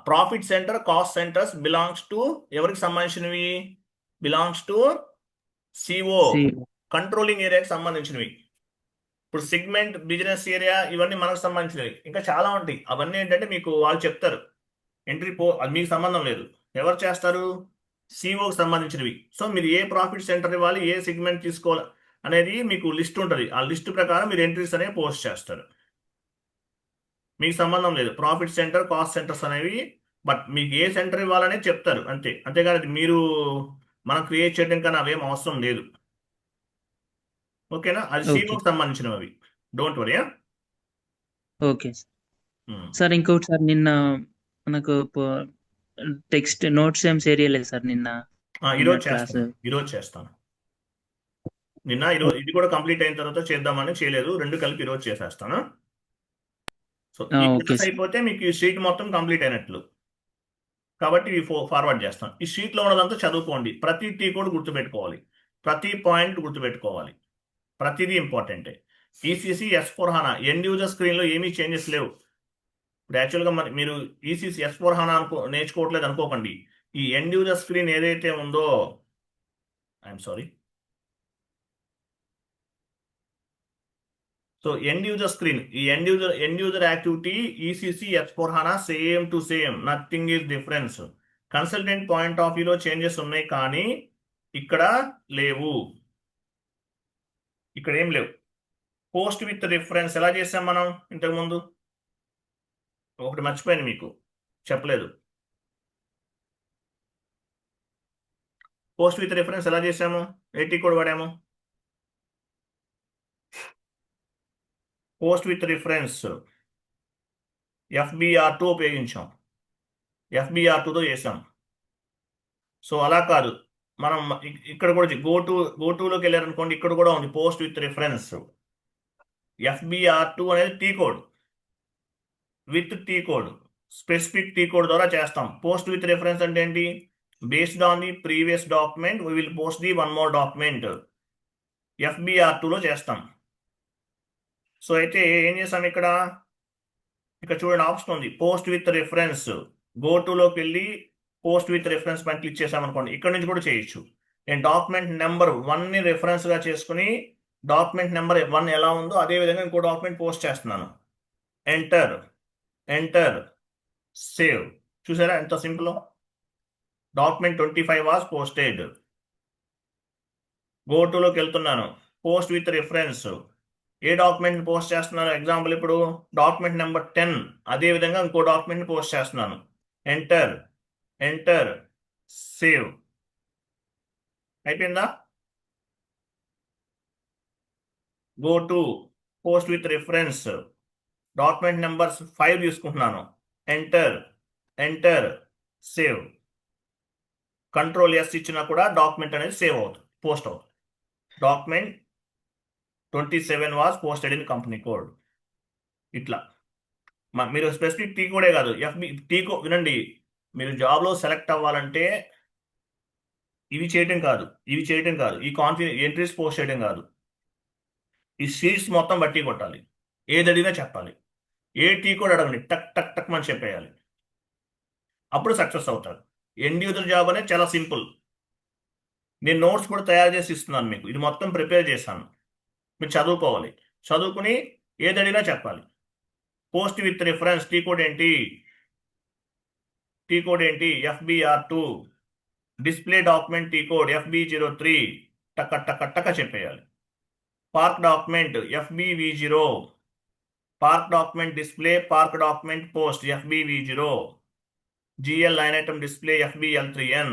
Profit centre, cost centres belongs to ఎవరికి సంబంధించినవి, బిలాంగ్స్ టు సిఓ, కంట్రోలింగ్ ఏరియాకి సంబంధించినవి. ఇప్పుడు సెగ్మెంట్, బిజినెస్ ఏరియా ఇవన్నీ మనకు సంబంధించినవి. ఇంకా చాలా ఉంటాయి. అవన్నీ ఏంటంటే మీకు వాళ్ళు చెప్తారు. అది మీకు సంబంధం లేదు. ఎవరు చేస్తారు, సిఓకి సంబంధించినవి. సో మీరు ఏ ప్రాఫిట్ సెంటర్ ఇవ్వాలి, ఏ సెగ్మెంట్ తీసుకోవాలి అనేది మీకు లిస్ట్ ఉంటుంది. ఆ లిస్ట్ ప్రకారం మీరు ఎంట్రీస్ అనేవి పోస్ట్ చేస్తారు. మీకు సంబంధం లేదు ప్రాఫిట్ సెంటర్, కాస్ట్ సెంటర్స్ అనేవి. బట్ మీకు ఏ సెంటర్ ఇవ్వాలనే చెప్తారు అంతే. అంతేగాని మీరు మనం క్రియేట్ చేయడం కన్నా అవేం అవసరం లేదు. ఓకేనా, అది సిఓకి సంబంధించినవి అవి. Don't worry. Okay sir. ఇంకొకటి సార్, నిన్న మనకు టెక్స్ట్ నోట్స్ ఏం చేయలేదు సార్ నిన్న. ఈరోజు క్లాస్ చేస్తాను. ఈరోజు ఇది కూడా కంప్లీట్ అయిన తర్వాత చేద్దామని చేయలేదు, రెండు కలిపి ఈరోజు చేసేస్తాను. సో ఈ క్లాస్ అయిపోతే మీకు ఈ షీట్ మొత్తం కంప్లీట్ అయినట్లు. కాబట్టి ఇవి ఫార్వర్డ్ చేస్తాను. ఈ షీట్లో ఉన్నదంతా చదువుకోండి. ప్రతి టీ కూడా గుర్తుపెట్టుకోవాలి, ప్రతి పాయింట్ గుర్తుపెట్టుకోవాలి, ప్రతిదీ ఇంపార్టెంటే. ECC S/4HANA ఎండ్ యూజర్ స్క్రీన్లో ఏమీ చేంజెస్ లేవు. ఇప్పుడు యాక్చువల్గా మీరు ECC S/4HANA నేర్చుకోవట్లేదు అనుకోకండి. ఈ ఎండ్ యూజర్ స్క్రీన్ ఏదైతే ఉందో, I'm sorry, so end user screen, ఈ end user activity ECC S/4HANA same to same, nothing is difference. Consultant point of వ్యూలో చేంజెస్ ఉన్నాయి కానీ ఇక్కడ లేవు. ఇక్కడ ఏం లేవు. పోస్ట్ విత్ రిఫరెన్స్ ఎలా చేసాం మనం ఇంతకుముందు? ఒకటి మర్చిపోయాను మీకు చెప్పలేదు. పోస్ట్ విత్ రిఫరెన్స్ ఎలా చేసాము? ఏటీ కోడ్ వాడాము. Post with reference FBR2 ఉపయోగించాం. FBR2తో చేసాం. సో అలా కాదు, మనం ఇక్కడ కూడా గోటులోకి వెళ్ళారనుకోండి, ఇక్కడ కూడా ఉంది పోస్ట్ విత్ రిఫరెన్స్. FBR2 అనేది T code, with T code, specific T code ద్వారా చేస్తాం. పోస్ట్ విత్ రిఫరెన్స్ అంటే ఏంటి? Based on the previous document we will post the one more document. FBR2లో చేస్తాం. సో అయితే ఏం చేస్తాం ఇక్కడ చూడండి ఆప్షన్ ఉంది, పోస్ట్ విత్ రిఫరెన్స్. గోటులోకి వెళ్ళి పోస్ట్ విత్ రిఫరెన్స్ పైన క్లిక్ చేసాం అనుకోండి, ఇక్కడ నుంచి కూడా చేయొచ్చు. నేను డాక్యుమెంట్ నెంబర్ 1ని రిఫరెన్స్గా చేసుకుని డాక్యుమెంట్ నెంబర్ 1 ఎలా ఉందో అదే విధంగా ఇంకో డాక్యుమెంట్ పోస్ట్ చేస్తున్నాను. Enter save. చూసారా ఎంత సింపుల్? Document 25 was posted. గోటులోకి వెళ్తున్నాను, పోస్ట్ విత్ రిఫరెన్స్. ఏ డాక్యుమెంట్ పోస్ట్ చేస్తున్నాను? ఎగ్జాంపుల్ ఇప్పుడు డాక్యుమెంట్ నెంబర్ 10, అదే విధంగా ఇంకో డాక్యుమెంట్ పోస్ట్ చేస్తున్నాను. Enter save. అయిపోయిందా? Go to post with reference, document number 5 తీసుకుంటున్నాను. Enter save. కంట్రోల్ S ఇచ్చినా కూడా డాక్యుమెంట్ అనేది సేవ్ అవుతుంది, పోస్ట్ అవుతుంది. Document 27 was posted in company code. ఇట్లా మీరు స్పెసిఫిక్ టీ కోడే కాదు, టీ కోడ్ వినండి. మీరు జాబ్లో సెలెక్ట్ అవ్వాలంటే ఇవి చేయటం కాదు, ఈ ఎంట్రీస్ పోస్ట్ చేయడం కాదు, ఈ షీట్స్ మొత్తం బట్టి కొట్టాలి. ఏది అడిగినా చెప్పాలి. ఏ టీ కోడ్ అడగండి, టక్ టక్ టక్ అని చెప్పేయాలి. అప్పుడు సక్సెస్ అవుతారు. ఎండ్ యూజర్ జాబ్ అనేది చాలా సింపుల్. నేను నోట్స్ కూడా తయారు చేసి ఇస్తున్నాను మీకు. ఇది మొత్తం ప్రిపేర్ చేశాను, మీరు చదువుకోవాలి. చదువుకుని ఏది అడిగినా చెప్పాలి. Post with reference T code ఏంటి? FBR2. Display document T code FB03. టక్క చెప్పేయాలి. Park document FBV0. Park document display, park document post FBV0. GL line item display FBL3N.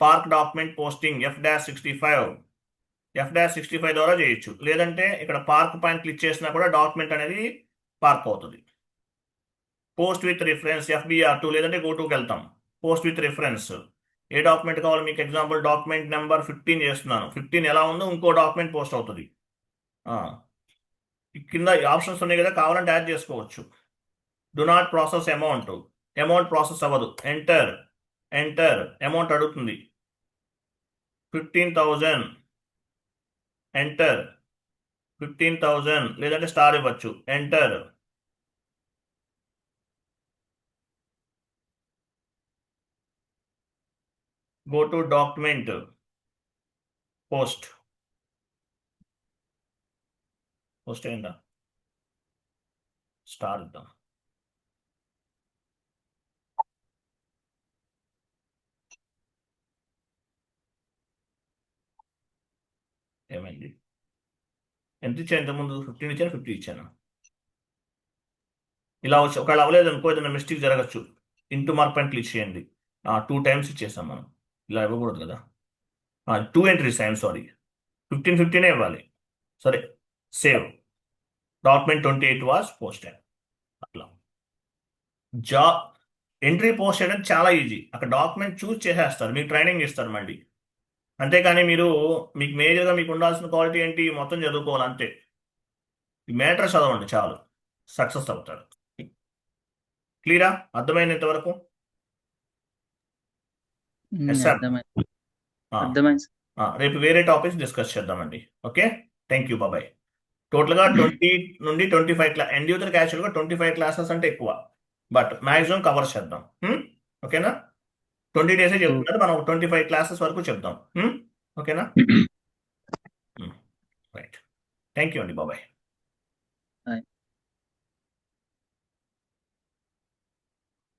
Park document posting F-65. F-65 ద్వారా చేయొచ్చు. లేదంటే ఇక్కడ park పైన click చేసినా కూడా డాక్యుమెంట్ అనేది పార్క్ అవుతుంది. పోస్ట్ విత్ రిఫరెన్స్ FBR2, లేదంటే గోటుకి వెళ్తాం. పోస్ట్ విత్ రిఫరెన్స్ ఏ డాక్యుమెంట్ కావాలి మీకు? ఎగ్జాంపుల్ డాక్యుమెంట్ నెంబర్ 15 చేస్తున్నాను. 15 ఎలా ఉందో ఇంకో డాక్యుమెంట్ పోస్ట్ అవుతుంది. కింద ఆప్షన్స్ ఉన్నాయి కదా, కావాలంటే యాడ్ చేసుకోవచ్చు. Do not process amount process అవ్వదు. ఎంటర్ అమౌంట్ అడుగుతుంది 15,000. ఎంటర్ 15,000, లేదంటే స్టార్ ఇవ్వచ్చు. Enter. Go to document post అయిందా? స్టార్ ఇద్దాం. ఏమైంది? ఎంత ఇచ్చాను ఇంతకుముందు? 15 ఇచ్చాను, 50 ఇచ్చాను. ఇలా వచ్చి ఒకవేళ అవ్వలేదు అనుకో, ఏదైనా మిస్టేక్ జరగచ్చు. ఇంటూ మార్క్ పైన క్లిక్ చేయండి. 2 టైమ్స్ ఇచ్చేసాం మనం. ఇలా ఇవ్వకూడదు కదా. 2 ఎంట్రీస్, ఐఎమ్ సారీ. 15 ఇవ్వాలి. సరే, సేవ్. Document 28 was posted. అట్లా జాబ్ ఎంట్రీ పోస్ట్ చేయడం చాలా ఈజీ. అక్కడ డాక్యుమెంట్ చూస్ చేసేస్తారు, మీకు ట్రైనింగ్ ఇస్తారు మళ్ళీ. అంతేకాని మీకు మేజర్గా మీకు ఉండాల్సిన క్వాలిటీ ఏంటి? మొత్తం చదువుకోవాలి అంతే. మ్యాటర్ చదవండి చాలు, సక్సెస్ అవుతారు. క్లియరా? అర్థమైంది ఇంతవరకు? రేపు వేరే టాపిక్స్ డిస్కస్ చేద్దామండి. ఓకే, థ్యాంక్ యూ, బాబాయ్. టోటల్గా 20 నుండి 25 ఎండ్ యూజర్కి యాక్చువల్గా 25 క్లాసెస్ అంటే ఎక్కువ, బట్ మ్యాక్సిమం కవర్ చేద్దాం. ఓకేనా? 20 డేసే చెప్తున్నారు, మనం 25 క్లాసెస్ వరకు చెప్దాం. ఓకేనా? రైట్, థ్యాంక్ యూ అండి, బాబాయ్.